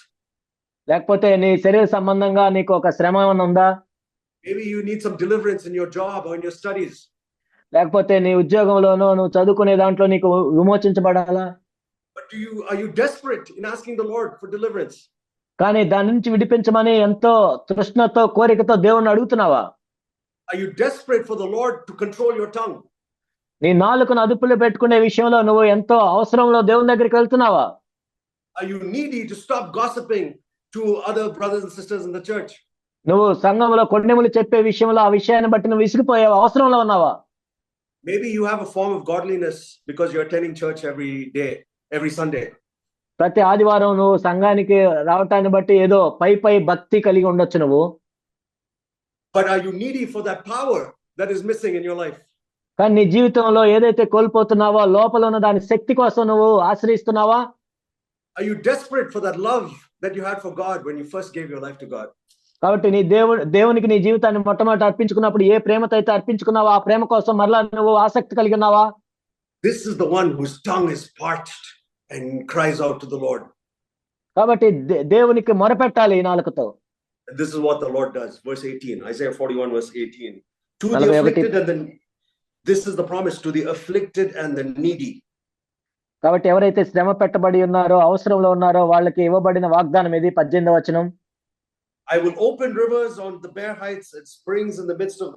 లేకపోతే నీ శరీర సంబంధంగా నీకు ఒక శ్రమ ఏమైనా ఉందా? Maybe you need some deliverance in your job or in your studies. లేకపోతే నీ ఉద్యోగంలోనో నువ్వు చదువుకునే దాంట్లో నీకు విమోచించబడాలా? But are you desperate in asking the Lord for deliverance? కానీ దాని నుంచి విడిపించమని ఎంతో తృష్ణతో, కోరికతో దేవుణ్ణి అడుగుతున్నావా? Are you desperate for the Lord to control your tongue? నీ నాలుకను అదుపులో పెట్టుకునే విషయంలో నువ్వు ఎంతో అవసరంలో దేవుని దగ్గరికి వెళ్తున్నావా? Are you needy to stop gossiping to other brothers and sisters in the church? నువ్వు సంఘంలో కొన్నిములు చెప్పే విషయంలో ఆ విషయాన్ని బట్టి నువ్వు విసిగిపోయావా? అవసరంలో ఉన్నావా? Maybe you have a form of godliness because you're attending church every day, every Sunday. ప్రతి ఆదివారం నువ్వు సంఘానికి రావటాన్ని బట్టి ఏదో పై భక్తి కలిగి ఉండొచ్చు నువ్వు. But are you needy for that power that is missing in your life? కానీ నీ జీవితంలో ఏదైతే కోల్పోతున్నావో లోపల ఉన్న దాని శక్తి కోసం నువ్వు ఆశ్రయిస్తున్నావా? Are you desperate for that love that you had for God when you first gave your life to God? కాబట్టి నీ దేవునికి నీ జీవితాన్ని మొట్టమొదటి అర్పించుకున్నప్పుడు ఏ ప్రేమతో అయితే అర్పించుకున్నావో ఆ ప్రేమ కోసం మరలా నువ్వు ఆసక్తి కలిగి ఉన్నావా? This is the one whose tongue is parched and cries out to the Lord. కాబట్టి దేవునికి మొరపెట్టాలి ఈ నాలుకతో. This is what the Lord does. Verse 18, Isaiah 41 verse 18. To the afflicted and the, this is the promise, to the afflicted and the needy. కాబట్టి ఎవరైతే శ్రమ పెట్టబడి ఉన్నారో, అవసరంలో ఉన్నారో వాళ్ళకి ఇవ్వబడిన వాగ్దానం ఇది. 18వ వచనం, I will open rivers on the bare heights and springs in the midst of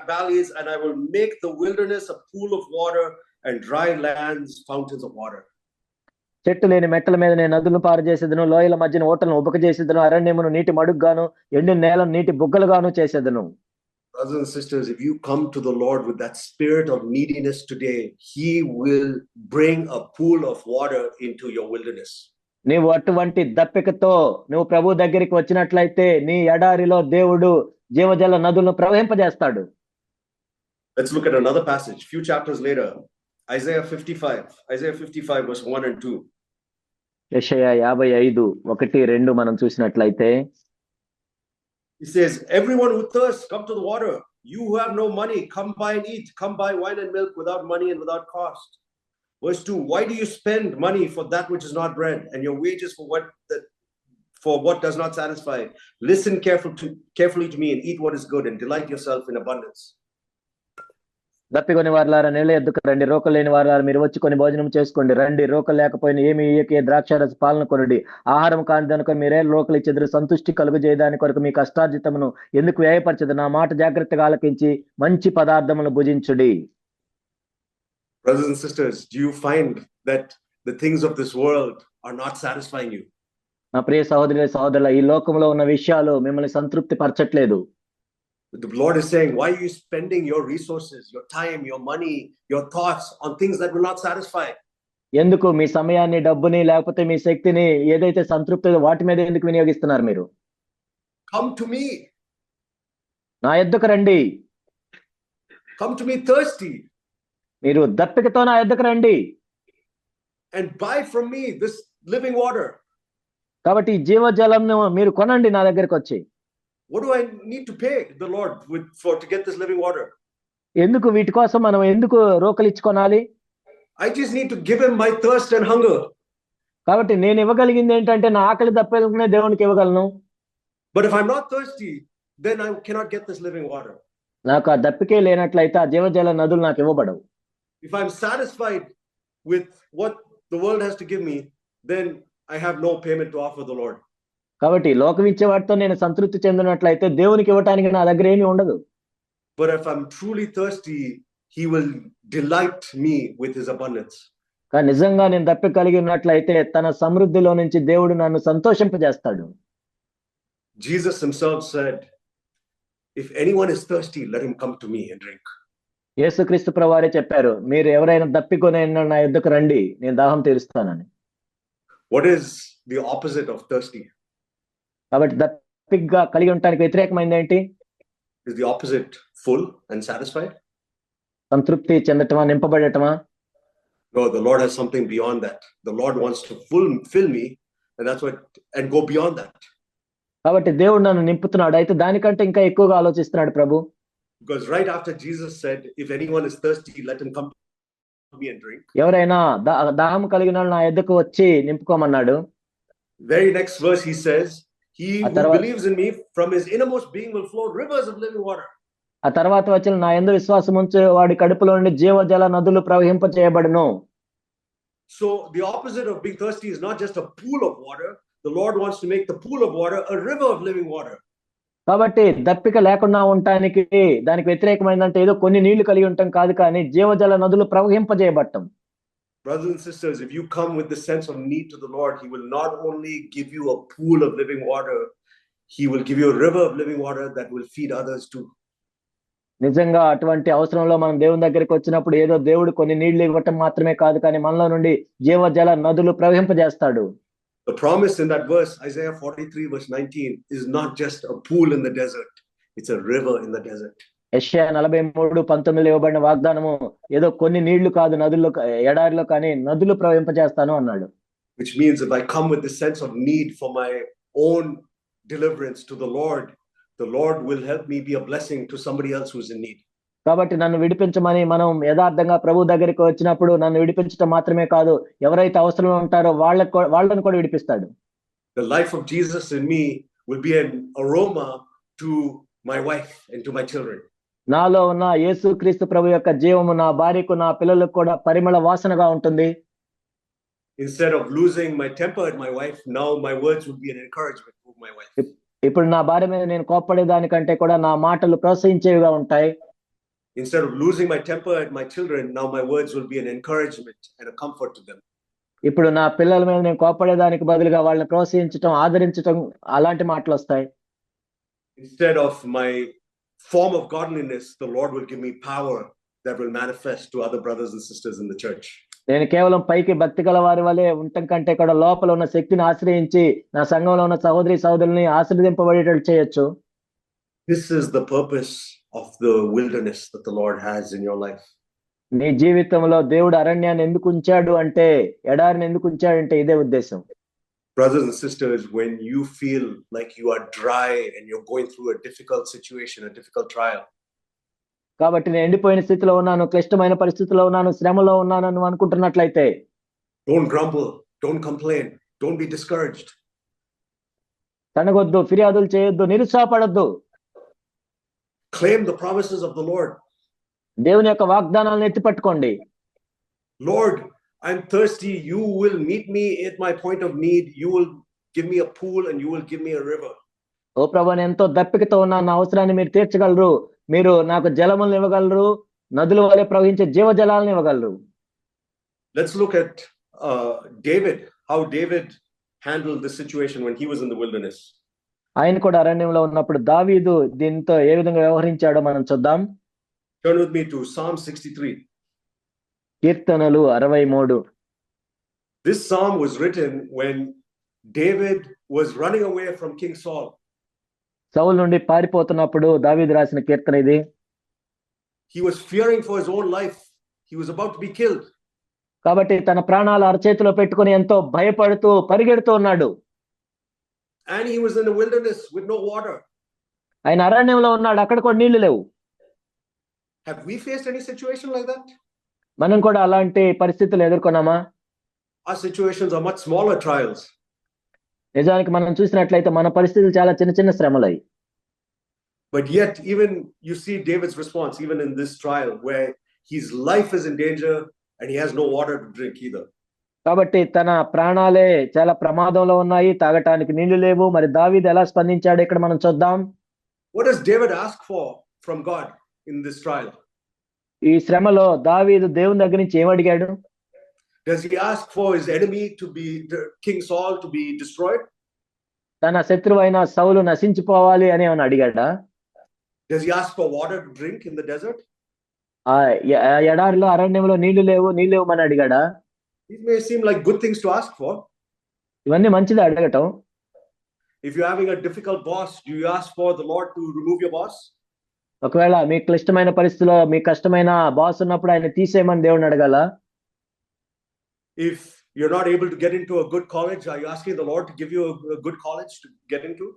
valleys, and I will make the wilderness a pool of water and dry lands fountains of water. చెట్టు లేని మెట్టల మీద నేను నదులను పారు చేసేదను, లోయల మధ్యన ఓటలను ఉబక చేసేదను, అరణ్యమును నీటి మడుగ్గాను ఎండిన నేలను నీటి బుగ్గలుగాను చేసేదను. Brothers and sisters, if you come to the Lord with that spirit of neediness today, He will bring a pool of water into your wilderness. నీవు అటువంటి దప్పికతో నువ్వు ప్రభు దగ్గరికి వచ్చినట్లయితే నీ ఎడారిలో దేవుడు జీవజల నదులను ప్రవహింపజేస్తాడు. Let's look at another passage, few chapters later. Isaiah 55 verse 1 and 2. యెషయా 55 1, 2 మనం చూసినట్లయితే He says, everyone who thirsts, come to the water. You who have no money, come buy and eat. Come buy wine and milk without money and without cost. Verse 2, why do you spend money for that which is not bread, and your wages for what does not satisfy? Listen carefully to me and eat what is good, and delight yourself in abundance. దప్పికొని వారలారా నీళ్ళ ఎద్దుకు రండి, రోకలు లేని వారలారా మీరు వచ్చి కొన్ని భోజనం చేసుకోండి. రండి, రోకలు లేకపోయినా ఏమి ఇయ్యకే ద్రాక్షారస పాలన కొనుడి. ఆహారం కానిదనుక మీరే రోకలు ఇచ్చెదరు. సంతుష్టి కలుగు చేయదాని కొరకు మీ కష్టార్జితమును ఎందుకు వ్యయపరచదు? నా మాట జాగ్రత్తగా ఆలకించి మంచి పదార్థములను భుజించుడి. Brothers and sisters, do you find that the things of this world are not satisfying you? నా ప్రియ సహోదరుల, ఈ లోకంలో ఉన్న విషయాలు మిమ్మల్ని సంతృప్తి పరచట్లేదు. The Lord is saying, why are you spending your resources, your time, your money, your thoughts on things that will not satisfy? ఎందుకు మీ సమయాన్ని, డబ్బుని, లేకపోతే మీ శక్తిని ఏదైతే సంతృప్తి వాటి మీద ఎందుకు వినియోగిస్తున్నారు మీరు? Come to me. నా యొద్దకు రండి. Come to me thirsty. మీరు దప్పికతో నా యొద్దకు రండి. And buy from me this living water. కాబట్టి ఈ జీవజలంను మీరు కొనండి నా దగ్గరికి వచ్చి. What do I need to pay the Lord to get this living water? ఎందుకు వీటి కోసం మనం ఎందుకు రోకలిచ్చుకోనాలి? I just need to give him my thirst and hunger. కాబట్టి నేను ఇవ్వగలిగింది ఏంటంటే నా ఆకలి దప్పికనే దేవునికి ఇవ్వగలను. But if I'm not thirsty, then I cannot get this living water. నాకు ఆ దప్పికే లేనట్లయితే ఆ జీవజల నదులు నాకు ఇవ్వబడవు. If I'm satisfied with what the world has to give me, then I have no payment to offer the Lord. కాబట్టి లోకం ఇచ్చే వాటితో నేను సంతృప్తి చెందినట్లయితే దేవునికి ఇవ్వటానికి నా దగ్గర ఏమీ ఉండదు. But if I'm truly thirsty, He will delight me with His abundance. కానీ నిజంగా నేను దప్పిక కలిగి ఉన్నట్లయితే తన సమృద్ధిలో నుంచి దేవుడు నన్ను సంతోషింపజేస్తాడు. Jesus himself said, if anyone is thirsty, let him come to me and drink. యేసుక్రీస్తు ప్రభువారే చెప్పారు, మీరు ఎవరైనా దప్పికొని నా యొద్దకు రండి, నేను దాహం తీరుస్తానని. What is the opposite of thirsty? కాబట్టి దప్పికగా కలిగి ఉండటానికి వ్యతిరేకమైంది ఏంటి? Is the opposite full and satisfied? సంతృప్తి చెందటమా, నింపబడటమా? No, the Lord has something beyond that. The Lord wants to fill me, and go beyond that. కాబట్టి దేవుడు నన్ను నింపుతున్నాడు, అయితే దానికంటే ఇంకా ఎక్కువగా ఆలోచిస్తున్నాడు ప్రభు. Because right after Jesus said, if anyone is thirsty, let him come to me and drink. ఎవరైనా దాహం కలిగిన వాళ్ళు నా యొద్దకు వచ్చి నింపుకోమన్నాడు. Very next verse he says, he who believes in me, from his innermost being will flow rivers of living water. ఆ తర్వాత వచ్చిన నా యందు విశ్వాసం ఉంచే వాడి కడుపులో నుండి జీవజల నదులు ప్రవహింప చేయబడును. So the opposite of being thirsty is not just a pool of water. The Lord wants to make the pool of water a river of living water. కాబట్టి దప్పిక లేకుండా ఉండటానికి దానికి వ్యతిరేకమైందంటే ఏదో కొన్ని నీళ్లు కలిగి ఉంటాం కాదు, కానీ జీవజల నదులు ప్రవహింపజేయబడటం. Brothers and sisters, if you come with the sense of need to the Lord, He will not only give you a pool of living water, He will give you a river of living water that will feed others too. నిజంగా అటువంటి అవసరంలో మనం దేవుని దగ్గరికి వచ్చినప్పుడు ఏదో దేవుడు కొన్ని నీళ్లు ఇవ్వటం మాత్రమే కాదు, కానీ మనలో నుండి జీవజల నదులు ప్రవహింపజేస్తాడు. The promise in that verse, Isaiah 43 verse 19, is not just a pool in the desert. It's a river in the desert. యెషయా 43:19 ఇవ్వబడిన వాగ్దానము ఏదో కొన్ని నీళ్లు కాదు, నదుల్లో ఎడారిలో కానీ నదులు ప్రవహింపజేస్తాను అన్నాడు. Which means if I come with the sense of need for my own deliverance to the Lord will help me be a blessing to somebody else who's in need. కాబట్టి నన్ను విడిపించమని మనం యథార్థంగా ప్రభు దగ్గరికి వచ్చినప్పుడు నన్ను విడిపించడం మాత్రమే కాదు, ఎవరైతే అవసరం ఉంటారో వాళ్ళని కూడా విడిపిస్తాడు. The life of Jesus in me will be an aroma to my wife and to my children. నాలో ఉన్న యేసుక్రీస్తు ప్రభు యొక్క జీవము నా భార్యకు నా పిల్లలకు కూడా పరిమళ వాసనగా ఉంటుంది. Instead of losing my temper at my wife, now my words will be an encouragement to my wife. ఇప్పుడు నా భార్య మీద నేను కోప్పడే దానికంటే కూడా నా మాటలు ప్రోత్సహించేవిగా ఉంటాయి. Instead of losing my temper at my children, now my words will be an encouragement and a comfort to them. ఇప్పుడు నా పిల్లల మీద నేను కోపడేదానికి బదులుగా వాళ్ళని ప్రోత్సహించటం, ఆదరించటం అలాంటి మాటలు వస్తాయి. Instead of my form of godliness, the Lord will give me power that will manifest to other brothers and sisters in the church. నేను కేవలం పైకి భక్తి గల వారి వలె ఉండటం కంటే కూడా లోపల ఉన్న శక్తిని ఆశ్రయించి నా సంఘంలో ఉన్న సహోదరి సహోదరుల్ని ఆశీర్వదింపబడేటట్టు చేయొచ్చు. This is the purpose of the wilderness that the Lord has in your life. నీ జీవితంలో దేవుడు అరణ్యాన్ని ఎందుకు ఉంచాడు అంటే, ఎడారిని ఎందుకు ఉంచాడంటే ఇదే ఉద్దేశం. Brothers and sisters, when you feel like you are dry and you're going through a difficult situation, a difficult trial, కాబట్టి నేను ఎండిపోయిన స్థితిలో ఉన్నాను, క్లిష్టమైన పరిస్థితిలో ఉన్నాను, శ్రమలో ఉన్నాను అని అనుకుంటున్నట్లయితే don't grumble, don't complain, don't be discouraged. తనగొద్దు, ఫిర్యాదులు చేయొద్దు, నిరుత్సాహపడొద్దు. Claim the promises of the Lord. దేవుని యొక్క వాగ్దానాలను ఎత్తిపట్టుకోండి. Lord, I'm thirsty. You will meet me at my point of need. You will give me a pool and you will give me a river. ఓ ప్రభువా, నేను ఎంతో దప్పికతో ఉన్నాను, నా అవసరాన్ని మీరు తీర్చగలరు, మీరు నాకు జలములను ఇవ్వగలరు, నదుల వలె ప్రవహించే జీవజలాలను ఇవ్వగలరు. Let's look at David, how David handled the situation when he was in the wilderness. ఆయన కూడా అరణ్యంలో ఉన్నప్పుడు దావీదు దీంతో ఏ విధంగా వ్యవహరించాడో మనం చూద్దాం. Turn with me to Psalm 63. కీర్తనలు 63. This psalm was written when David was running away from King Saul. సౌలు నుండి పారిపోతున్నప్పుడు దావీదు రాసిన కీర్తన ఇది. He was fearing for his own life. He was about to be killed. కాబట్టి తన ప్రాణాలు అరచేతిలో పెట్టుకుని ఎంతో భయపడుతూ పరిగెడుతూ ఉన్నాడు. And he was in the wilderness with no water. ఆయన అరణ్యంలో ఉన్నాడు, అక్కడ కూడా నీళ్లు లేవు. Have we faced any situation like that? మనం కూడా అలాంటి పరిస్థితులు ఎదుర్కొన్నామా? Our situations are much smaller trials. నిజానికి మనం చూసినట్లయితే మన పరిస్థితులు చాలా చిన్న చిన్న శ్రమలై. But yet, even you see David's response, even in this trial, where his life is in danger and he has no water to drink either. కాబట్టి తన ప్రాణాలే చాలా ప్రమాదంలో ఉన్నాయి, తాగటానికి నీళ్లు లేవు. మరి దావీదు ఎలా స్పందించాడు ఇక్కడ మనం చూద్దాం. What does David ask for from God in this trial? ఈ శ్రమలో దావీదు దేవుని దగ్గర నుంచి ఏమడిగాడు? Does he ask for his enemy to be King Saul to be destroyed? తన శత్రువైన సౌలు నశించిపోవాలి అని ఏమైనా అడిగాడా? Does he ask for water to drink in the desert? ఆ ఎడారిలో అరణ్యంలో నీళ్లు లేవు అని అడిగాడా? These may seem like good things to ask for. ఇవన్నీ మంచిది అడగటం. If you're having a difficult boss, do you ask for the Lord to remove your boss? ఒకవేళ మీ క్లిష్టమైన పరిస్థితిలో మీ కష్టమైన బాస్ ఉన్నప్పుడు ఆయన తీసేయమని దేవుని అడగాల? If you're not able to get into a good college, are you asking the Lord to give you a good college to get into?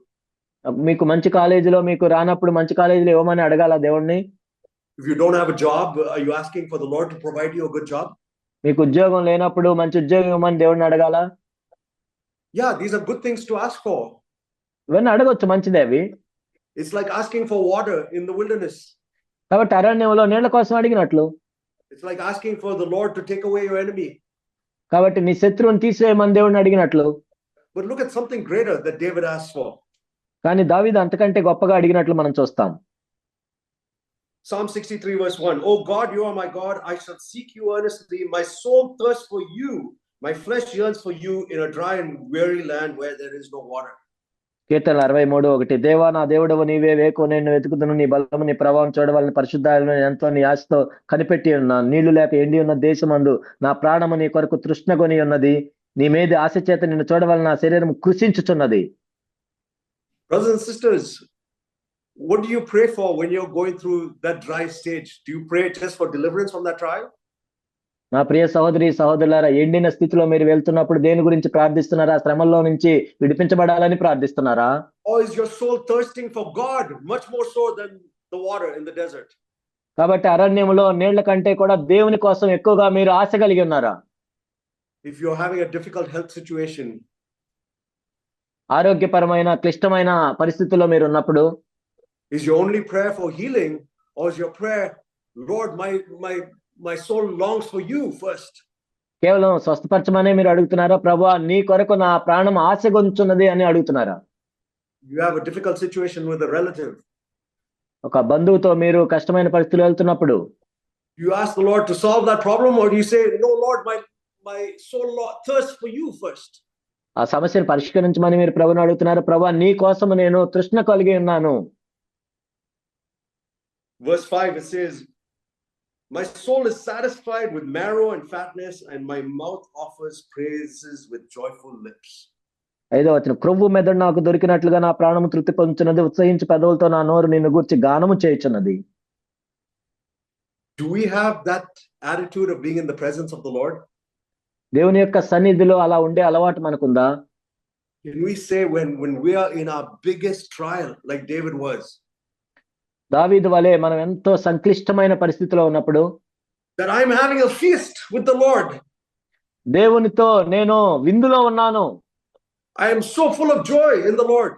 మీకు మంచి కాలేజీలో మీకు రానప్పుడు మంచి కాలేజీలో ఇవ్వమని అడగాల దేవుణ్ణి? If you don't have a job, are you asking for the Lord to provide you a good job? మీకు ఉద్యోగం లేనప్పుడు మంచి ఉద్యోగం ఇవ్వమని దేవుణ్ణి అడగాల? Yeah, these are good things to ask for. ఇవన్నీ అడగొచ్చు, మంచిదే అవి. It's like asking for water in the wilderness. కాబట్టి అరణ్యంలో నీళ్ల కోసం అడిగినట్లు. It's like asking for the Lord to take away your enemy. కాబట్టి నీ శత్రువుని తీసేయమని దేవుణ్ణి అడిగినట్లు. But look at something greater that David asked for. కానీ దావీదు అంతకంటే గొప్పగా అడిగినట్లు మనం చూస్తాం. Psalm 63 verse 1. Oh God, you are my God. I shall seek you earnestly. My soul thirsts for you. My flesh yearns for you in a dry and weary land where there is no water. కీర్తనలు 63:1. దేవా నా దేవుడవు నీవే, వేకు నేను వెతుకుదును, నీ బలము నీ ప్రభావం చూడవాలని పరిశుద్ధాలను ఎంతో నీ ఆశతో కనిపెట్టి ఉన్నాను. నీళ్లు లేక ఎండి ఉన్న దేశమందు నా ప్రాణము నీ కొరకు తృష్ణగొని ఉన్నది. నీ మీద ఆశ చేత నిన్ను చూడవాలని నా శరీరం కృషించుచున్నది. Brothers and sisters, what do you pray for when you're going through that dry stage? Do you pray just for deliverance from that trial? నా ప్రియ సహోదరి సహోదరులారా, ఎండిన స్థితిలో మీరు వెళ్తున్నప్పుడు దేని గురించి ప్రార్థిస్తున్నారా? శ్రమల్లో నుంచి విడిపించబడాలని ప్రార్థిస్తున్నారా? Or is your soul thirsting for God much more so than the water in the desert? కాబట్టి అరణ్యంలో నీళ్ల కంటే కూడా దేవుని కోసం ఎక్కువగా మీరు ఆశ కలిగి ఉన్నారా? If you're having a difficult health situation, ఆరోగ్యపరమైన క్లిష్టమైన పరిస్థితుల్లో మీరు ఉన్నప్పుడు is your only prayer for healing, or is your prayer, Lord, my soul longs for you first? కేవలం స్వస్థపరచమనే మీరు అడుగుతున్నారా? ప్రభువా నీ కొరకు నా ప్రాణం ఆశగొంచున్నది అని అడుగుతున్నారా? You have a difficult situation with a relative. ఒక బంధువుతో మీరు కష్టమైన పరిస్థితుల్లో వెళ్తున్నప్పుడు You ask the Lord to solve that problem, or do you say, no Lord, my soul thirsts for you first. ఆ సమస్యను పరిష్కరించమని మీరు ప్రభుని అడుగుతున్నారు. ప్రభువా నీ కోసం నేను తృష్ణ కలిగి ఉన్నాను. Verse 5 it says, my soul is satisfied with marrow and fatness, and my mouth offers praises with joyful lips. 5వ వచనం, క్రొవ్వు మెదడు నాకు దొరికినట్లుగా నా ప్రాణము తృప్తి పొందుచున్నది, ఉత్సహించి పెదవులతో నా నోరు నిన్ను గూర్చి గానము చేయుచున్నది. Do we have that attitude of being in the presence of the Lord? దేవుని యొక్క సన్నిధిలో అలా ఉండే అలవాటు మనకుందా? Can we say when we are in our biggest trial, like David was, దావీదు వలె మనం ఎంతో సంక్లిష్టమైన పరిస్థితిలో ఉన్నప్పుడు, that I am having a feast with the Lord, దేవునితో నేను విందులో ఉన్నాను, I am so full of joy in the Lord,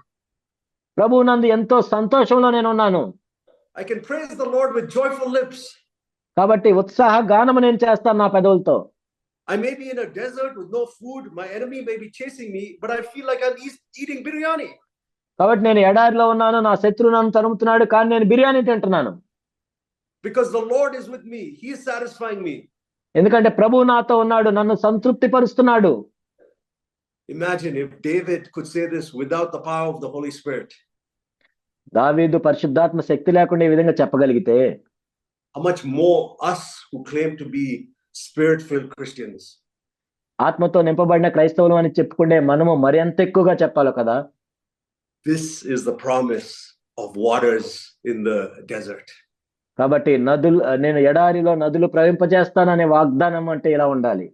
ప్రభువు నందు ఎంతో సంతోషంలో నేను ఉన్నాను, I can praise the Lord with joyful lips, కాబట్టి ఉత్సాహ గానము నేను చేస్తాను నా పెదవులతో. I may be in a desert with no food, my enemy may be chasing me, but I feel like I'm eating biryani. కాబట్టి నేను ఎడారిలో ఉన్నాను, నా శత్రువు నన్ను తరుముతున్నాడు, కానీ నేను బిర్యానీ తింటున్నాను. Because the Lord is with me, he is satisfying me. ఎందుకంటే ప్రభువు నాతో ఉన్నాడు, నన్ను సంతృప్తి పరుస్తున్నాడు. Imagine if David could say this without the power of the Holy Spirit. దావీదు పరిశుద్ధాత్మ శక్తి లేకుండా ఈ విధంగా చెప్పగలిగితే, how much more us who claim to be spirit-filled Christians. ఆత్మతో నింపబడిన క్రైస్తవులు అని చెప్పుకుంటే మనము మరి ఎంత ఎక్కువగా చెప్పాలి కదా. This is the promise of waters in the desert. కాబట్టి నదులు, నేను ఎడారిలో నదులు ప్రవహింపజేస్తాననే వాగ్దానం అంటే ఇలా ఉండాలి.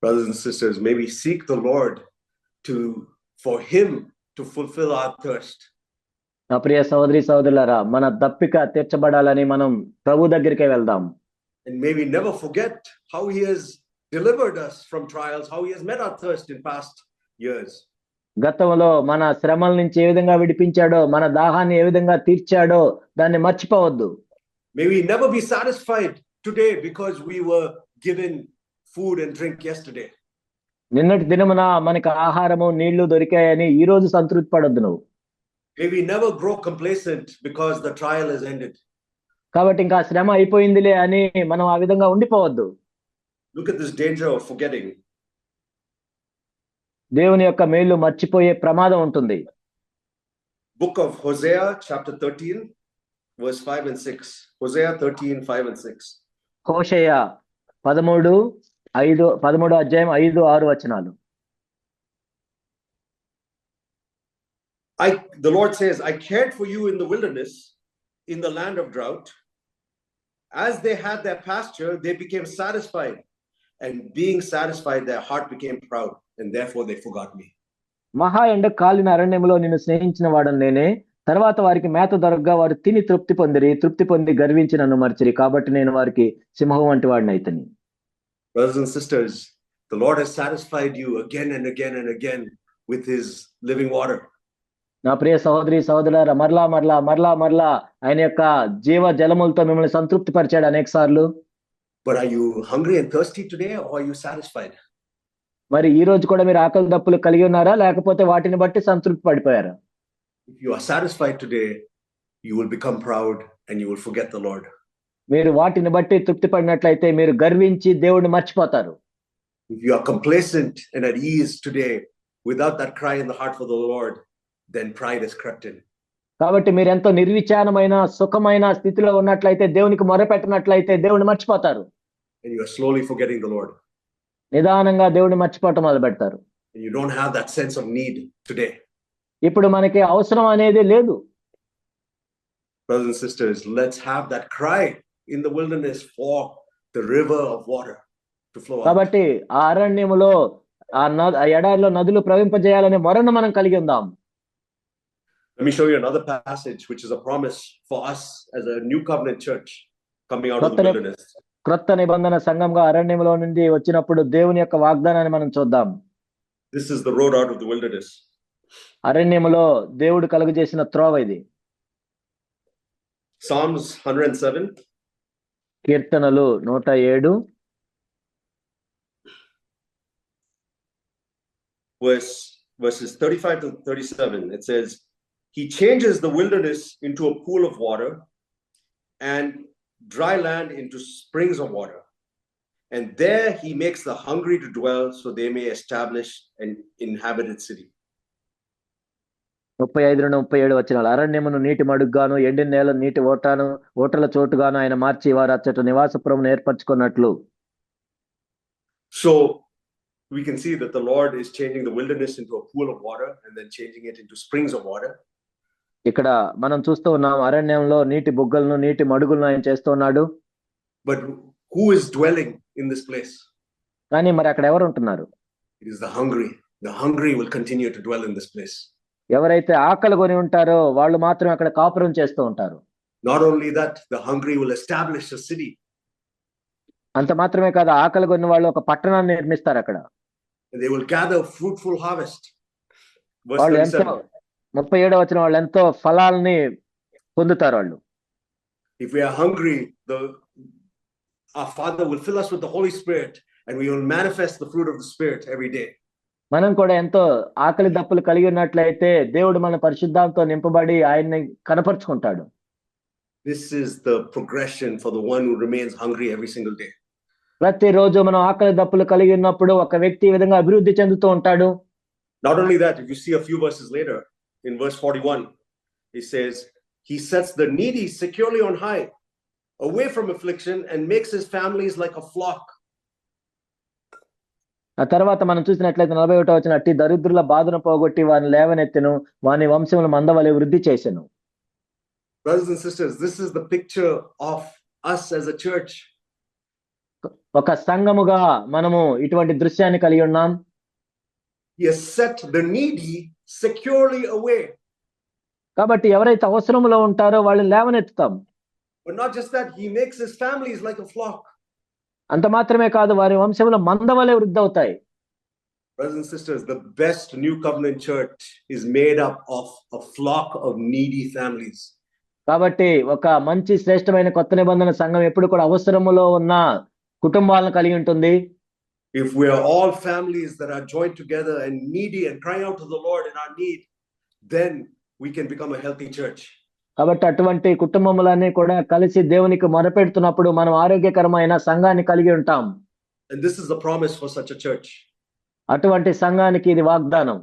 Brothers and sisters, may we seek the Lord for him to fulfill our thirst. నా ప్రియ సహోదరి సహోదరులారా, మన దప్పిక తీర్చబడాలని మనం ప్రభు దగ్గరికే వెళ్దాం. And may we never forget how he has delivered us from trials, how he has met our thirst in past years. గతంలో మన శ్రమల నుంచి ఏ విధంగా విడిపించాడో, మన దాహాన్ని ఏ విధంగా తీర్చాడో దాన్ని మర్చిపోవద్దు. May we never be satisfied today because we were given food and drink yesterday. నిన్నటి దినమున మనకు ఆహారము నీళ్లు దొరికాయని ఈ రోజు సంతృప్తి పడొద్దు నువ్వు. May we never grow complacent because the trial has ended. కాబట్టి ఇంకా శ్రమ అయిపోయిందిలే అని మనం ఆ విధంగా ఉండిపోవద్దు. Look at this danger of forgetting. దేవుని యొక్క మేలు మర్చిపోయే ప్రమాదం ఉంటుంది. Book of Hosea chapter 13 verse 5 and 6. Hosea 13 5 and 6. హోషేయ 13 అధ్యాయం 5, 6 వచనాలు. The Lord says, I cared for you in the wilderness, in the land of drought. As they had their pasture, they became satisfied. And being satisfied, their heart became proud. And therefore they forgot me. మహా ఎండ కాలిన అరణ్యంలో నిన్ను స్నేహించిన వాడను నేనే. తర్వాత వారికి మేత దొరకగా వారు తిని తృప్తి పొంది గర్వించి నన్ను మర్చిరి. కాబట్టి నేను వారికి సింహం వంటి వాడిని అయితని. Brothers and sisters, the Lord has satisfied you again and again and again with his living water. నా ప్రియ సహోదరి సహోదరులారా, మరలా ఆయన యొక్క జీవ జలములతో మిమ్మల్ని సంతృప్తి పరిచాడు అనేక సార్లు. But are you hungry and thirsty today, or are you satisfied? మరి ఈ రోజు కూడా మీరు ఆకలి దప్పులు కలిగి ఉన్నారా, లేకపోతే వాటిని బట్టి సంతృప్తి పడిపోయారా? If you are satisfied today, you will become proud and you will forget the Lord. మీరు వాటిని బట్టి తృప్తి పడినట్లయితే మీరు గర్వించి దేవుడిని మర్చిపోతారు. If you are complacent and at ease today, without that cry in the heart for the Lord, then pride has crept in. కాబట్టి మీరు ఎంతో నిర్విచారమైన సుఖమైన స్థితిలో ఉన్నట్లయితే, దేవునికి మొరపెట్టినట్లయితే దేవుడిని మర్చిపోతారు. And you are slowly forgetting the Lord. నిదానంగా దేవుడిని మర్చిపోవటం మొదలు పెడతారు. And you don't have that sense of need today. ఇప్పుడు మనకి అవసరం అనేది లేదు. Brothers and sisters, let's have that cry in the wilderness for the river of water to flow out. కాబట్టి ఆ అరణ్యములో ఆ ఎడారిలో నదులు ప్రవహింపజేయాలనే మొరను మనం కలిగి ఉందాం. Let me show you another passage which is a promise for us as a new covenant church coming out of the wilderness. క్రొత్త నిబంధన సంఘంగా అరణ్యములో నుండి వచ్చినప్పుడు దేవుని యొక్క వాగ్దానాన్ని మనం చూద్దాం. This is the road out of the wilderness. అరణ్యములో దేవుడు కలుగజేసిన త్రోవ ఇది. Psalms 107. కీర్తనలు 107 verses 35 to 37. It says, he changes the wilderness into a pool of water and dry land into springs of water. And there he makes the hungry to dwell, so they may establish an inhabited city. 35-37 అరణ్యమును నీటి మడుగ్గాను ఎండిన నేల నీటి ఓటల చోటుగాను ఆయన మార్చి వారు అచ్చట నివాసపురమును ఏర్పరచుకున్నట్లు. So we can see that the Lord is changing the wilderness into a pool of water and then changing it into springs of water. ఇక్కడ మనం చూస్తూ ఉన్నాం అరణ్యంలో నీటి బుగ్గలను నీటి మడుగులను ఆయన చేస్తున్నాడు. But who is dwelling in this place? కానీ మరి అక్కడ ఎవరు ఉంటున్నారు? It is the hungry. The hungry will continue to dwell in this place. ఎవరైతే ఆకలి కొని ఉంటారో వాళ్ళు మాత్రం అక్కడ కాపురం చేస్తూ ఉంటారు. Not only that, the hungry will establish a city. అంత మాత్రమే కాదు, ఆకలి కొని వాళ్ళు ఒక పట్టణాన్ని నిర్మిస్తారు అక్కడ. And they will gather fruitful harvest. వాళ్ళు ఎంతో 37వ వచనం వాళ్ళు ఎంతో ఫలాల్ని పొందుతారు వాళ్ళు. If we are hungry, our Father will fill us with the Holy Spirit and we will manifest the fruit of the Spirit every day. మనం కూడా ఎంతో ఆకలి దప్పులు కలిగి ఉన్నట్లయితే దేవుడు మన పరిశుద్ధాంతో నింపబడి ఆయన్ని కనపరుచుకుంటాడు. This is the progression for the one who remains hungry every single day. ప్రతిరోజు మనం ఆకలి దప్పులు కలిగి ఉన్నప్పుడు ఒక వ్యక్తి ఈ విధంగా అభివృద్ధి చెందుతూ ఉంటాడు. Not only that, if you see a few verses later, in verse 41, he says, he sets the needy securely on high, away from affliction, and makes his families like a flock. ఆ తర్వాత మనం చూసినట్లయితే 41వ వచనం, అట్టి దరిద్రుల బాధను పోగొట్టి వారిని లేవనెత్తెను, వాని వంశముల మందవలె వృద్ధి చేసెను. Brothers and sisters, this is the picture of us as a church. ఒక సంఘముగా మనము ఇటువంటి దృశ్యాన్ని కలిగి ఉన్నాం. He has set the needy securely away. కాబట్టి ఎవరైతే అవసరంలో ఉంటారో వాళ్ళని లేవనెత్తుతాం. But not just that, he makes his families like a flock. అంత మాత్రమే కాదు, వారి వంశముల మందవలె వృద్ధి అవుతాయి. Brothers and sisters, the best new covenant church is made up of a flock of needy families. కాబట్టి ఒక మంచి శ్రేష్టమైన కొత్త నిబంధన సంఘం ఎప్పుడు కూడా అవసరములో ఉన్న కుటుంబాలను కలిగి ఉంటుంది. If we are all families that are joined together and needy and crying out to the Lord in our need, then we can become a healthy church. కాబట్టి అటువంటి కుటుంబములన్నీ కూడా కలిసి దేవునికి మొరపెడుతున్నప్పుడు మనం ఆరోగ్యకరమైన సంఘాన్ని కలిగి ఉంటాం. And this is the promise for such a church. అటువంటి సంఘానికి ఇది వాగ్దానం.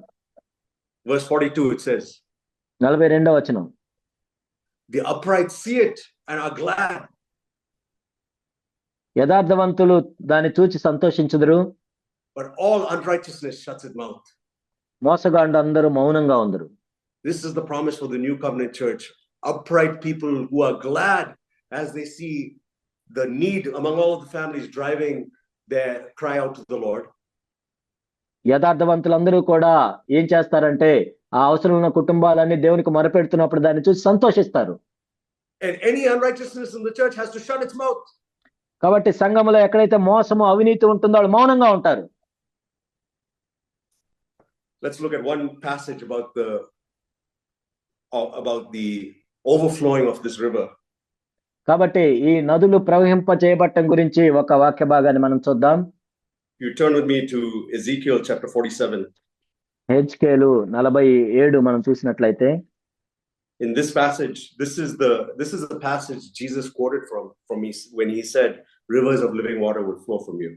Verse 42 it says, 42వ వచనం, the upright see it and are glad. యథార్థవంతులు దాన్ని చూచి సంతోషించుదురు. But all unrighteousness shuts its mouth. మోసగాండు అందరూ మౌనంగా ఉందరు. This is the promise for the new covenant church. Upright people who are glad as they see the need among all of the families driving their cry out to the Lord. యథార్థవంతులందరూ కూడా ఏం చేస్తారంటే ఆ అవసరం ఉన్న కుటుంబాలన్నీ దేవునికి మొరపెడుతున్నప్పుడు దాన్ని చూసి సంతోషిస్తారు. And any unrighteousness in the church has to shut its mouth. కాబట్టి సంఘములో ఎక్కడైతే మోసము అవినీతి ఉంటుందో వాళ్ళు మౌనంగా ఉంటారు. Let's look at one passage about the overflowing of this river. కాబట్టి ఈ నదులు ప్రవహింప చేయబట్టం గురించి ఒక వాక్య భాగాన్ని మనం చూద్దాం. You turn with me to Ezekiel chapter 47. హెజ్కేలు 47 మనం చూసినట్లయితే, in this passage, this is the passage Jesus quoted from me when he said, rivers of living water will flow from you.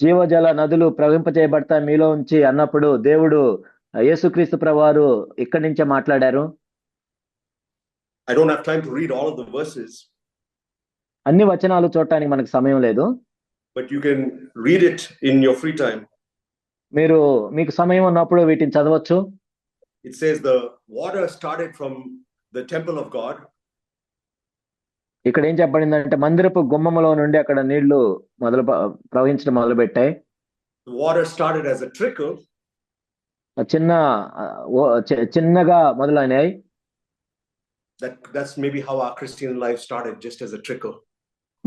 జీవజల నదులు ప్రవహింప చేయబడతాయి మీలో ఉంచి అన్నప్పుడు దేవుడు యేసుక్రీస్తు ప్రభువారు ఇక్కడి నుంచే మాట్లాడారు. I don't have time to read all of the verses. అన్ని వచనాలు చూడటానికి మనకు సమయం లేదు. But you can read it in your free time. మీకు సమయం ఉన్నప్పుడు వీటిని చదవచ్చు. It says the water started from the temple of God. ఇక్కడ ఏం చెప్పబడిందంటే మందిరపు గుమ్మములో నుండి అక్కడ నీళ్లు ప్రవహించడం మొదలుపెట్టాయి. The water started as a trickle. చిన్నగా మొదలైనాయి. That's maybe how our Christian life started, just as a trickle.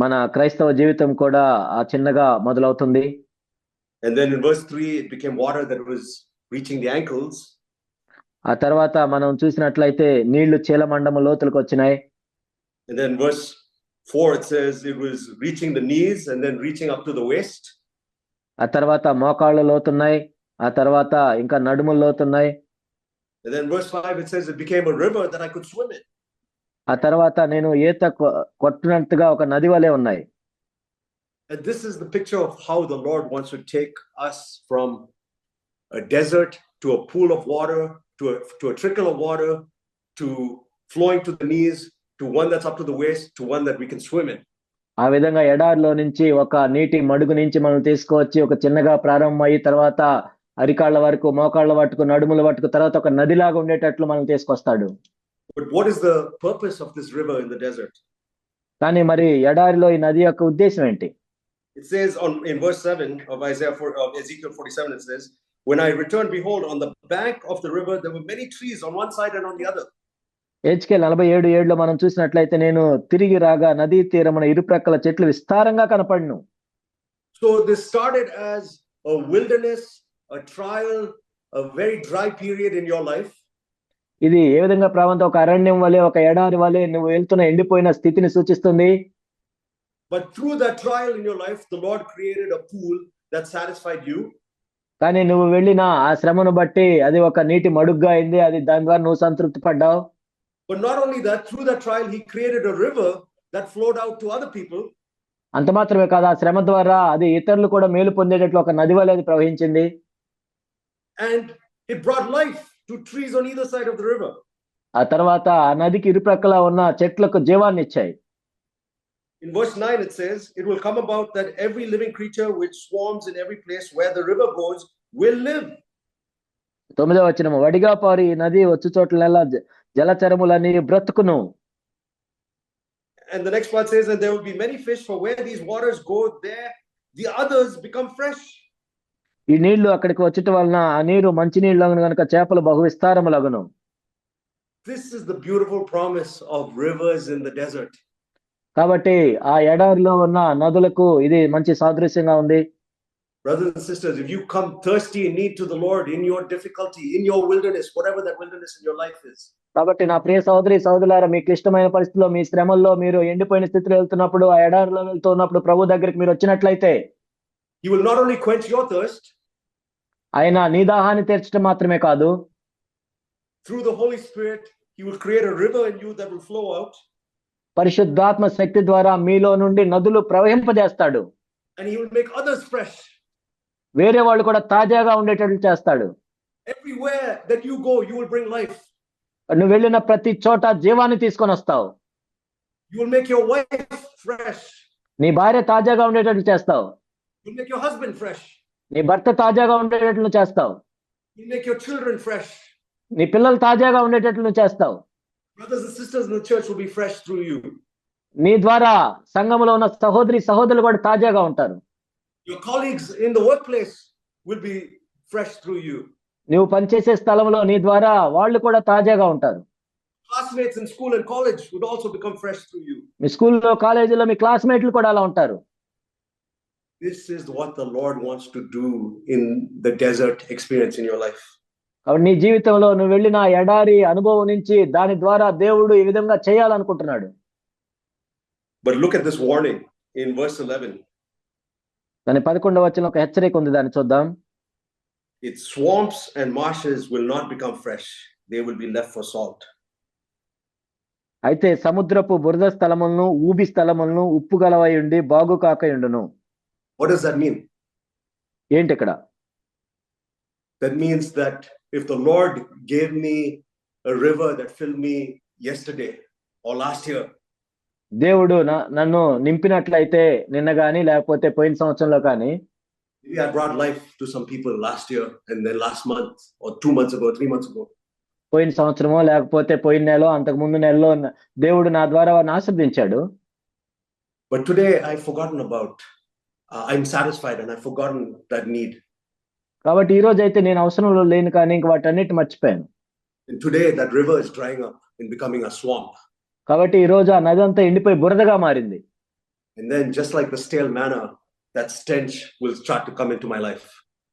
మన క్రైస్తవ జీవితం కూడా ఆ చిన్నగా మొదలవుతుంది. And then in verse 3 it became water that was reaching the ankles. ఆ తర్వాత మనం చూసినట్లయితే నీళ్లు చీలమండము లోతులకు వచ్చినాయి. And then verse 4 it says it was reaching the knees and then reaching up to the waist. ఆ తర్వాత మోకాళ్ళ లోతున్నాయి. ఆ తర్వాత ఇంకా నడుముల లోతున్నాయి. And then verse 5 it says it became a river that I could swim in. ఆ తర్వాత నేను ఈత కొట్టినట్టుగా ఒక నది వలె ఉన్నాయి. And this is the picture of how the Lord wants to take us from a desert to a pool of water, to a trickle of water, to flowing to the knees, to one that's up to the waist, to one that we can swim in. ఆ విధంగా ఎడారిలో నుంచి ఒక నీటి మడుగు నుంచి మనం తీసుకువచ్చి ఒక చిన్నగా ప్రారంభమయ్యి తర్వాత అరికాళ్ళ వరకు మోకాళ్ళ వట్టుకు నడుముల వట్టుకు తర్వాత ఒక నదిలాగా ఉండేటట్లు మనం తీసుకొస్తాడు. But what is the purpose of this river in the desert? కానీ మరి ఎడారిలో ఈ నది యొక్క ఉద్దేశం ఏంటి? It says in verse 7 of Ezekiel 47, it says, when I returned, behold, on the bank of the river there were many trees on one side and on the other. హెచ్కేల్ 47:7 మనం చూసినట్లయితే నేను తిరిగి రాగా నదీ తీరమున ఇరుప్రక్కల చెట్లు విస్తారంగా కనపడును. So this started as a wilderness, a trial, a very dry period in your life. ఇది ఏ విధంగా ప్రాంతం ఒక అరణ్యం వలె ఒక ఎడారి వలె నువ్వు వెళ్తున్న ఎండిపోయిన స్థితిని సూచిస్తుంది. But through that trial in your life, the Lord created a pool that satisfied you. కానీ నువ్వు వెళ్ళిన ఆ శ్రమను బట్టి అది ఒక నీటి మడుగ్గా అయింది, అది దాని ద్వారా నువ్వు సంతృప్తి పడ్డావు. But not only that, through that trial, He created a river that flowed out to other people. అంత మాత్రమే కాదు, ఆ శ్రమ ద్వారా అది ఇతరులు కూడా మేలు పొందేటట్లు ఒక నది వలె అది ప్రవహించింది. And it brought life to trees on either side of the river. ఆ తర్వాత ఆ నదికి ఇరుప్రక్కల ఉన్న చెట్లకు జీవాన్ని ఇచ్చాయి. In verse 9 it says, it will come about that every living creature which swarms in every place where the river goes will live. 9వ వచనము, వడిగా పారి ఈ నది వచ్చు చోట్లెల్లా జలచరములన్నీ బ్రతుకును. And the next part says, and there will be many fish, for where these waters go, there the others become fresh. ఈ నీళ్లు అక్కడికి వచ్చట వలన ఆ నీరు మంచి నీళ్లు గనుక చేపలు బహు విస్తారములగును. This is the beautiful promise of rivers in the desert. కాబట్టి ఆ ఎడారిలో ఉన్న నదులకు ఇది మంచి సాదృశ్యంగా ఉంది. Brothers and sisters, if you come thirsty and need to the Lord in your difficulty, in your wilderness, whatever that wilderness in your life is. కాబట్టి నా ప్రియ సహోదరి సహోదరులారా, మీకు ఇష్టమైన పరిస్థితుల్లో మీ శ్రమల్లో మీరు ఎండిపోయిన స్థితిలో వెళ్తున్నప్పుడు ఆ ఎడారిలో వెళ్తున్నప్పుడు ప్రభు దగ్గరికి మీరు వచ్చినట్లయితే He will not only quench your thirst, ఆయన నీ దాహాన్ని తీర్చడం మాత్రమే కాదు, through the Holy Spirit He will create a river in you that will flow out. పరిశుద్ధాత్మ శక్తి ద్వారా మీలో నుండి నదులు ప్రవహింపజేస్తాడు. And He will make others fresh. వేరే వాళ్ళు కూడా తాజాగా ఉండేటట్లు చేస్తాడు. Everywhere that you go, you will bring life. నువ్వు వెళ్ళిన ప్రతి చోట జీవాన్ని తీసుకొని వస్తావు. You will make your wife fresh. నీ భార్య తాజాగా ఉండేటట్లు చేస్తావు. You will make your husband fresh. నీ భర్త తాజాగా ఉండేటట్లు చేస్తావు. You will make your children fresh. నీ పిల్లలు తాజాగా ఉండేటట్లు చేస్తావు. Brothers and sisters in the church will be fresh through you. నీ ద్వారా సంఘములో ఉన్న సహోదరి సహోదరులు కూడా తాజాగా ఉంటారు. Your colleagues in the workplace will be fresh through you. నువ్వు పనిచేసే స్థలంలో నీ ద్వారా వాళ్ళు కూడా తాజాగా ఉంటారు. Classmates in school and college would also become fresh through you. మీ స్కూల్లో కాలేజీలో మీ క్లాస్మేట్లు కూడా అలా ఉంటారు. This is what the Lord wants to do in the desert experience in your life. కాబట్టి నీ జీవితంలో నువ్వు వెళ్ళిన ఎడారి అనుభవం నుంచి దాని ద్వారా దేవుడు ఈ విధంగా చేయాలనుకుంటున్నాడు. But look at this warning in verse 11. దాని 11వ వచనంలో ఒక హెచ్చరిక ఉంది, దాన్ని చూద్దాం. Its swamps and marshes will not become fresh. They will be left for salt. అయితే సముద్రపు బురద స్థలములను ఊబి స్థలములను ఉప్పు గలవై ఉండి బాగు కాకయుండును. What does that mean? ఏంటి ఇక్కడ? That means that if the Lord gave me a river that filled me yesterday or last year, దేవుడు నన్ను నింపినట్లయితే నిన్న గాని లేకపోతే పోయిన సంవత్సరంలో కానీ, maybe I brought life to some people last year and then last month or 2 months ago, 3 months ago. పోయిన సంవత్సరమో లేకపోతే పోయిన నెలలో అంతకు ముందు నెలలో దేవుడు నా ద్వారా వారిని ఆశీర్వదించాడు. But today I've forgotten about, I'm satisfied and I've forgotten that need. కాబట్టి ఈ రోజు అయితే నేను అవసరంలో లేను కానీ ఇంక వాటన్నిటి మర్చిపోయాను. And today that river is drying up and becoming a swamp. కాబట్టి ఈ రోజు ఆ నది అంతా ఎండిపోయి బురదగా మారింది. And then just like the stale manna, that stench will start to come into my life.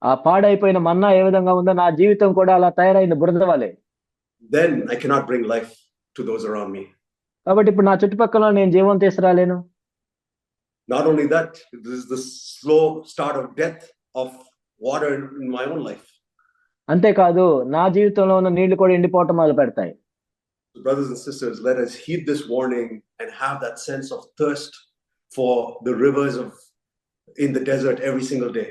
ఆ పాడైపోయిన మన్నా ఏ విధంగా ఉందో నా జీవితం కూడా అలా తయారైంది, బురద వలె. Then I cannot bring life to those around me. కాబట్టి ఇప్పుడు నా చుట్టుపక్కల నేను జీవం తీసుకురాలేను. Not only that, this is the slow start of death of water in my own life. అంతేకాదు నా జీవితంలో ఉన్న నీళ్లు కూడా ఎండిపోవటం మొదలు పెడతాయి. So brothers and sisters, let us heed this warning and have that sense of thirst for the rivers of in the desert every single day.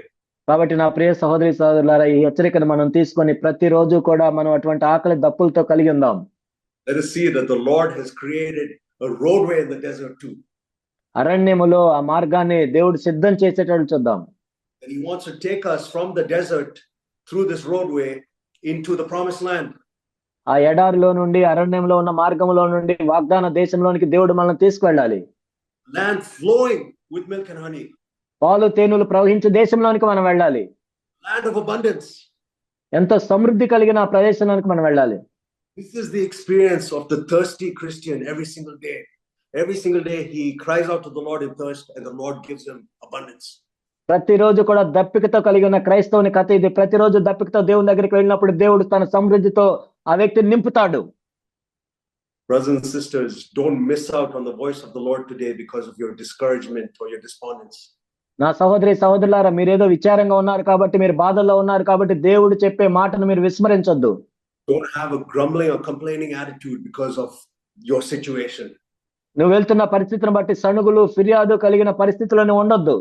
కాబట్టి నా ప్రియ సహోదరి సహోదరులారా, ఈ హెచ్చరికను మనం తీసుకొని ప్రతిరోజు కూడా మనం అటువంటి ఆకలి దప్పులతో కలిగి ఉందాం. Let us see that the Lord has created a roadway in the desert too. అరణ్యములో ఆ మార్గాన్ని దేవుడు సిద్ధం చేసేటట్లు చూద్దాం. And he wants to take us from the desert through this roadway into the promised land. ఆ ఎడారిలో నుండి అరణ్యంలో ఉన్న మార్గంలో నుండి వాగ్దాన దేశంలోనికి దేవుడు మనల్ని తీసుకువెళ్ళాలి. Land flowing with milk and honey. పాలు తేనెలు ప్రవహించే దేశంలోనికి మనం వెళ్ళాలి. Land of abundance. ఎంతో సమృద్ధి కలిగిన ఆ ప్రదేశంలోనికి మనం వెళ్ళాలి. This is the experience of the thirsty Christian every single day. Every single day he cries out to the Lord in thirst and the Lord gives him abundance. ప్రతిరోజు కూడా దప్పికతో కలిగి ఉన్న క్రైస్తవుని కథ ఇది. ప్రతిరోజు దప్పికతో దేవుని దగ్గరికి వెళ్ళినప్పుడు దేవుడు తన సమృద్ధితో ఆ వ్యక్తిని నింపుతాడు. Brothers and sisters, don't miss out on the voice of the Lord today because of your discouragement or your despondence. నా సహోదరి సహోదరులారా, మీరేదో విచారంగా ఉన్నారు కాబట్టి, మీరు బాధల్లో ఉన్నారు కాబట్టి దేవుడు చెప్పే మాటను మీరు విస్మరించొద్దు. Don't have a grumbling or complaining attitude because of your situation. నువ్వు వెళ్తున్న పరిస్థితిని బట్టి సణుగులు ఫిర్యాదు కలిగిన పరిస్థితులను ఉండొద్దు.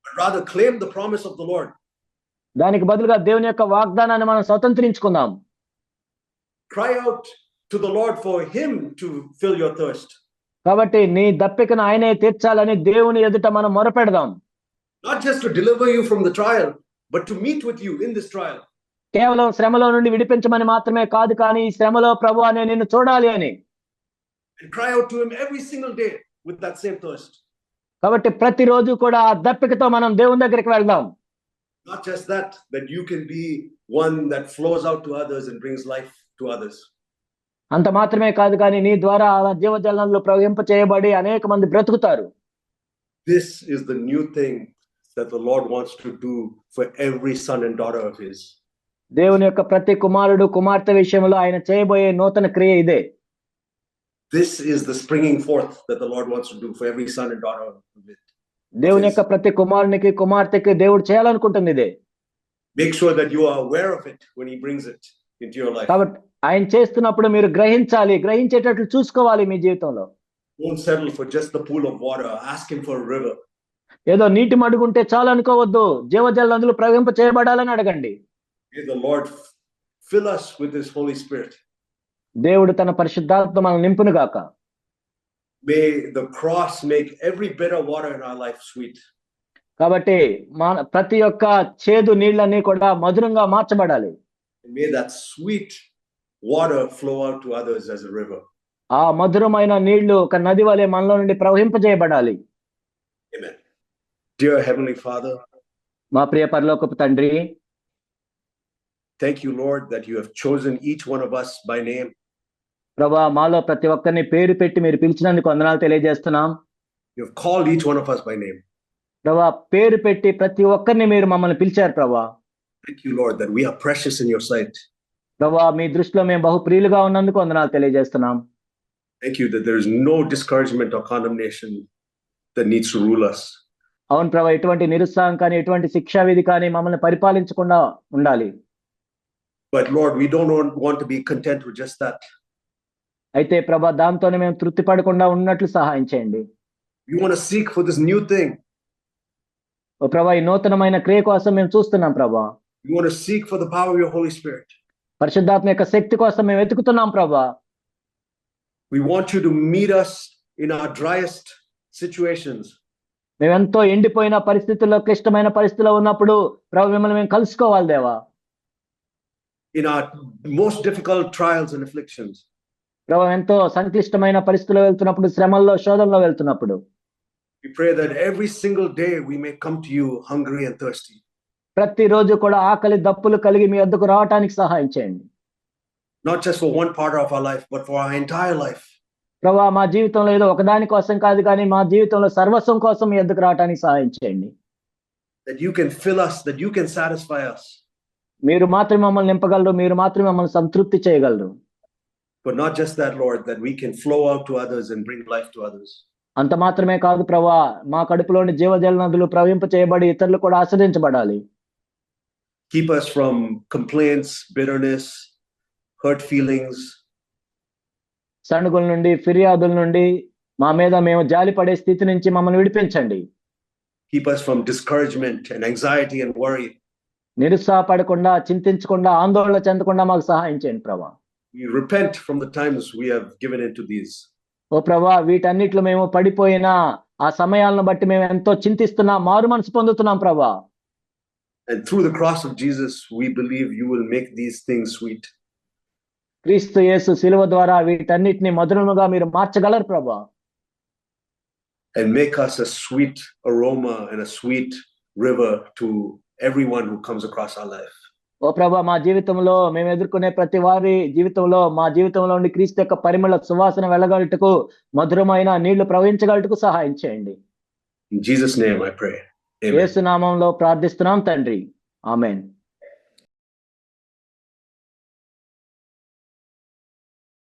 But rather claim the promise of the Lord. దానికి బదులుగా దేవుని యొక్క వాగ్దానాన్ని మనం స్వతంత్రించుకుందాం. Cry out to the Lord for him to fill your thirst. కాబట్టి నీ దప్పికను ఆయనే తీర్చాలని దేవుని ఎదుట మనం మొరపెడదాం. Not just to deliver you from the trial, but to meet with you in this trial. కేవలం శ్రమలో నుండి విడిపించమని మాత్రమే కాదు, కానీ ఈ శ్రమలో ప్రభువా నేను నిన్ను చూడాలి అని. And cry out to him every single day with that same thirst. కాబట్టి ప్రతిరోజు కూడా ఆ దప్పికతో మనం దేవుని దగ్గరికి వెళ్దాం. Not just that, that you can be one that flows out to others and brings life to others. అంత మాత్రమే కాదు, కానీ నీ ద్వారా ఆ జీవజలంలో ప్రవహింప చేయబడి అనేక మంది బ్రతుకుతారు. This is the new thing that the Lord wants to do for every son and daughter of his. దేవుని యొక్క ప్రతి కుమారుడు కుమార్తె విషయంలో ఆయన చేయబోయే నూతన క్రియ ఇదే. This is the springing forth that the Lord wants to do for every son and daughter of it. దేవుని యొక్క ప్రతి కుమారునికి కుమార్తెకి దేవుడు చేయాలనుకుంటుంది ఇదే. Make sure that you are aware of it when he brings it into your life. కాబట్టి ఆయన చేస్తున్నప్పుడు మీరు గ్రహించాలి, గ్రహించేటట్లు చూసుకోవాలి మీ జీవితంలో. Don't settle for just the pool of water. Ask him for a river. ఏదో నీటి మడుగుంటే చాలు అనుకోవద్దు. జీవజల నదులు ప్రవహింప చేయబడాలని అడగండి. May the Lord fill us with his Holy Spirit. దేవుడు తన పరిశుద్ధాత్మ మనల్ని నింపును గాక. May the cross make every bitter water in our life sweet. కాబట్టి ప్రతి ఒక్క చేదు నీళ్ళన్నీ కూడా మధురంగా మార్చబడాలి. May that sweet water flow out to others as a river. ఆ మధురమైన నీళ్లు ఒక నది వలె మనలో నుండి ప్రవహింపజేయబడాలి. Amen. Dear Heavenly Father, మా ప్రియ పరలోకపు తండ్రి, thank you, Lord, that you have chosen each one of us by name. ప్రభా, మాలో ప్రతి ఒక్కరిని పేరు పెట్టి మీరు పిలిచినందుకు వందనాలు తెలియజేస్తున్నాం. You have called each one of us by name. ప్రభా, పేరు పెట్టి ప్రతి ఒక్కరిని మీరు మమ్మల్ని పిలిచారు ప్రభా. Thank you, Lord, that we are precious in your sight. ప్రభా, మీ దృష్టిలో మేము బహు ప్రియులుగా ఉన్నందుకు వందనాలు తెలియజేస్తున్నాం. Thank you that there is no discouragement or condemnation that needs to rule us. అవును ప్రభా, ఎటువంటి నిరుత్సాహం కానీ ఎటువంటి శిక్షా విధి కానీ మమ్మల్ని పరిపాలించకుండా ఉండాలి. But Lord, we don't want to be content with just that. అయితే ప్రభా, దాంతోనే మేము తృప్తి పడకుండా ఉన్నట్లు సహాయం చేయండి. We want to seek for this new thing. ఓ ప్రభా, ఈ నూతనమైన క్రియ కోసం మేము చూస్తున్నాం ప్రభా. We want to seek for the power of your Holy Spirit. పరిశుద్ధాత్మ యొక్క శక్తి కోసం మేము వెతుకుతున్నాం ప్రభా. We want you to meet us in our driest situations. మేమెంతో ఎండిపోయిన పరిస్థితుల్లో, క్లిష్టమైన పరిస్థితుల్లో ఉన్నప్పుడు ప్రభు మిమ్మల్ని మేము కలుసుకోవాలి దేవా. In our most difficult trials and afflictions. ప్రభు ఎంతో సంక్లిష్టమైన పరిస్థితుల్లో వెళ్తున్నప్పుడు, శ్రమల్లో, శోధనలో వెళ్తున్నప్పుడు We pray that every single day we may come to you hungry and thirsty. ప్రతిరోజు కూడా ఆకలి దప్పులు కలిగి మీ వద్దకు రావటానికి సహాయం చేయండి. Not just for one part of our life, but for our entire life. ప్రభా, మా జీవితంలో ఏదో ఒకదాని కోసం కాదు, కానీ మా జీవితంలో సర్వస్వం కోసం మీ వద్దకు రావటానికి సహాయం చేయండి. That you can fill us, that you can satisfy us. మీరు మాత్రమే మమ్మల్ని నింపగలరు, మీరు మాత్రమే మమ్మల్ని సంతృప్తి చేయగలరు. But not just that, Lord, that we can flow out to others and bring life to others. అంత మాత్రమే కాదు ప్రభా, మా కడుపులోని జీవజల నదులు ప్రవహింప చేయబడి ఇతరులు కూడా ఆశ్రయించబడాలి. Keep us from complaints, bitterness, hurt feelings. సణుగుల నుండి, ఫిర్యాదుల నుండి, మా మీద మేము జాలిపడే స్థితి నుంచి మమ్మల్ని విడిపించండి. Keep us from discouragement and anxiety and worry. నిరుత్సాహపడకుండా, చింతించకుండా, ఆందోళన చెందకుండా మాకు సహాయం చేయండి ప్రభా. We repent from the times we have given into these. ఓ ప్రభా, వీటన్నిటిలో మేము పడిపోయినా ఆ సమయాలను బట్టి మేము ఎంతో చింతిస్తున్నాం, మారు మనసు పొందుతున్నాం ప్రభా. And through the cross of Jesus, we believe you will make these things sweet. క్రీస్తు యేసు శిలువ ద్వారా వీటన్నిటిని మధురముగా మీరు మార్చగలరు ప్రభా. And make us a sweet aroma and a sweet river to everyone who comes across our life. ఓ ప్రభా, మా జీవితంలో మేము ఎదుర్కొనే ప్రతి వారి జీవితంలో, మా జీవితంలో ఉండి క్రీస్తు యొక్క పరిమళ సువాసన వెళ్ళగలటకు, మధురమైన నీళ్లు ప్రవహించగలటకు సహాయం చేయండి. In Jesus' name I pray. Amen. యేసు నామములో ప్రార్థిస్తున్నాం తండ్రి. ఆమేన్.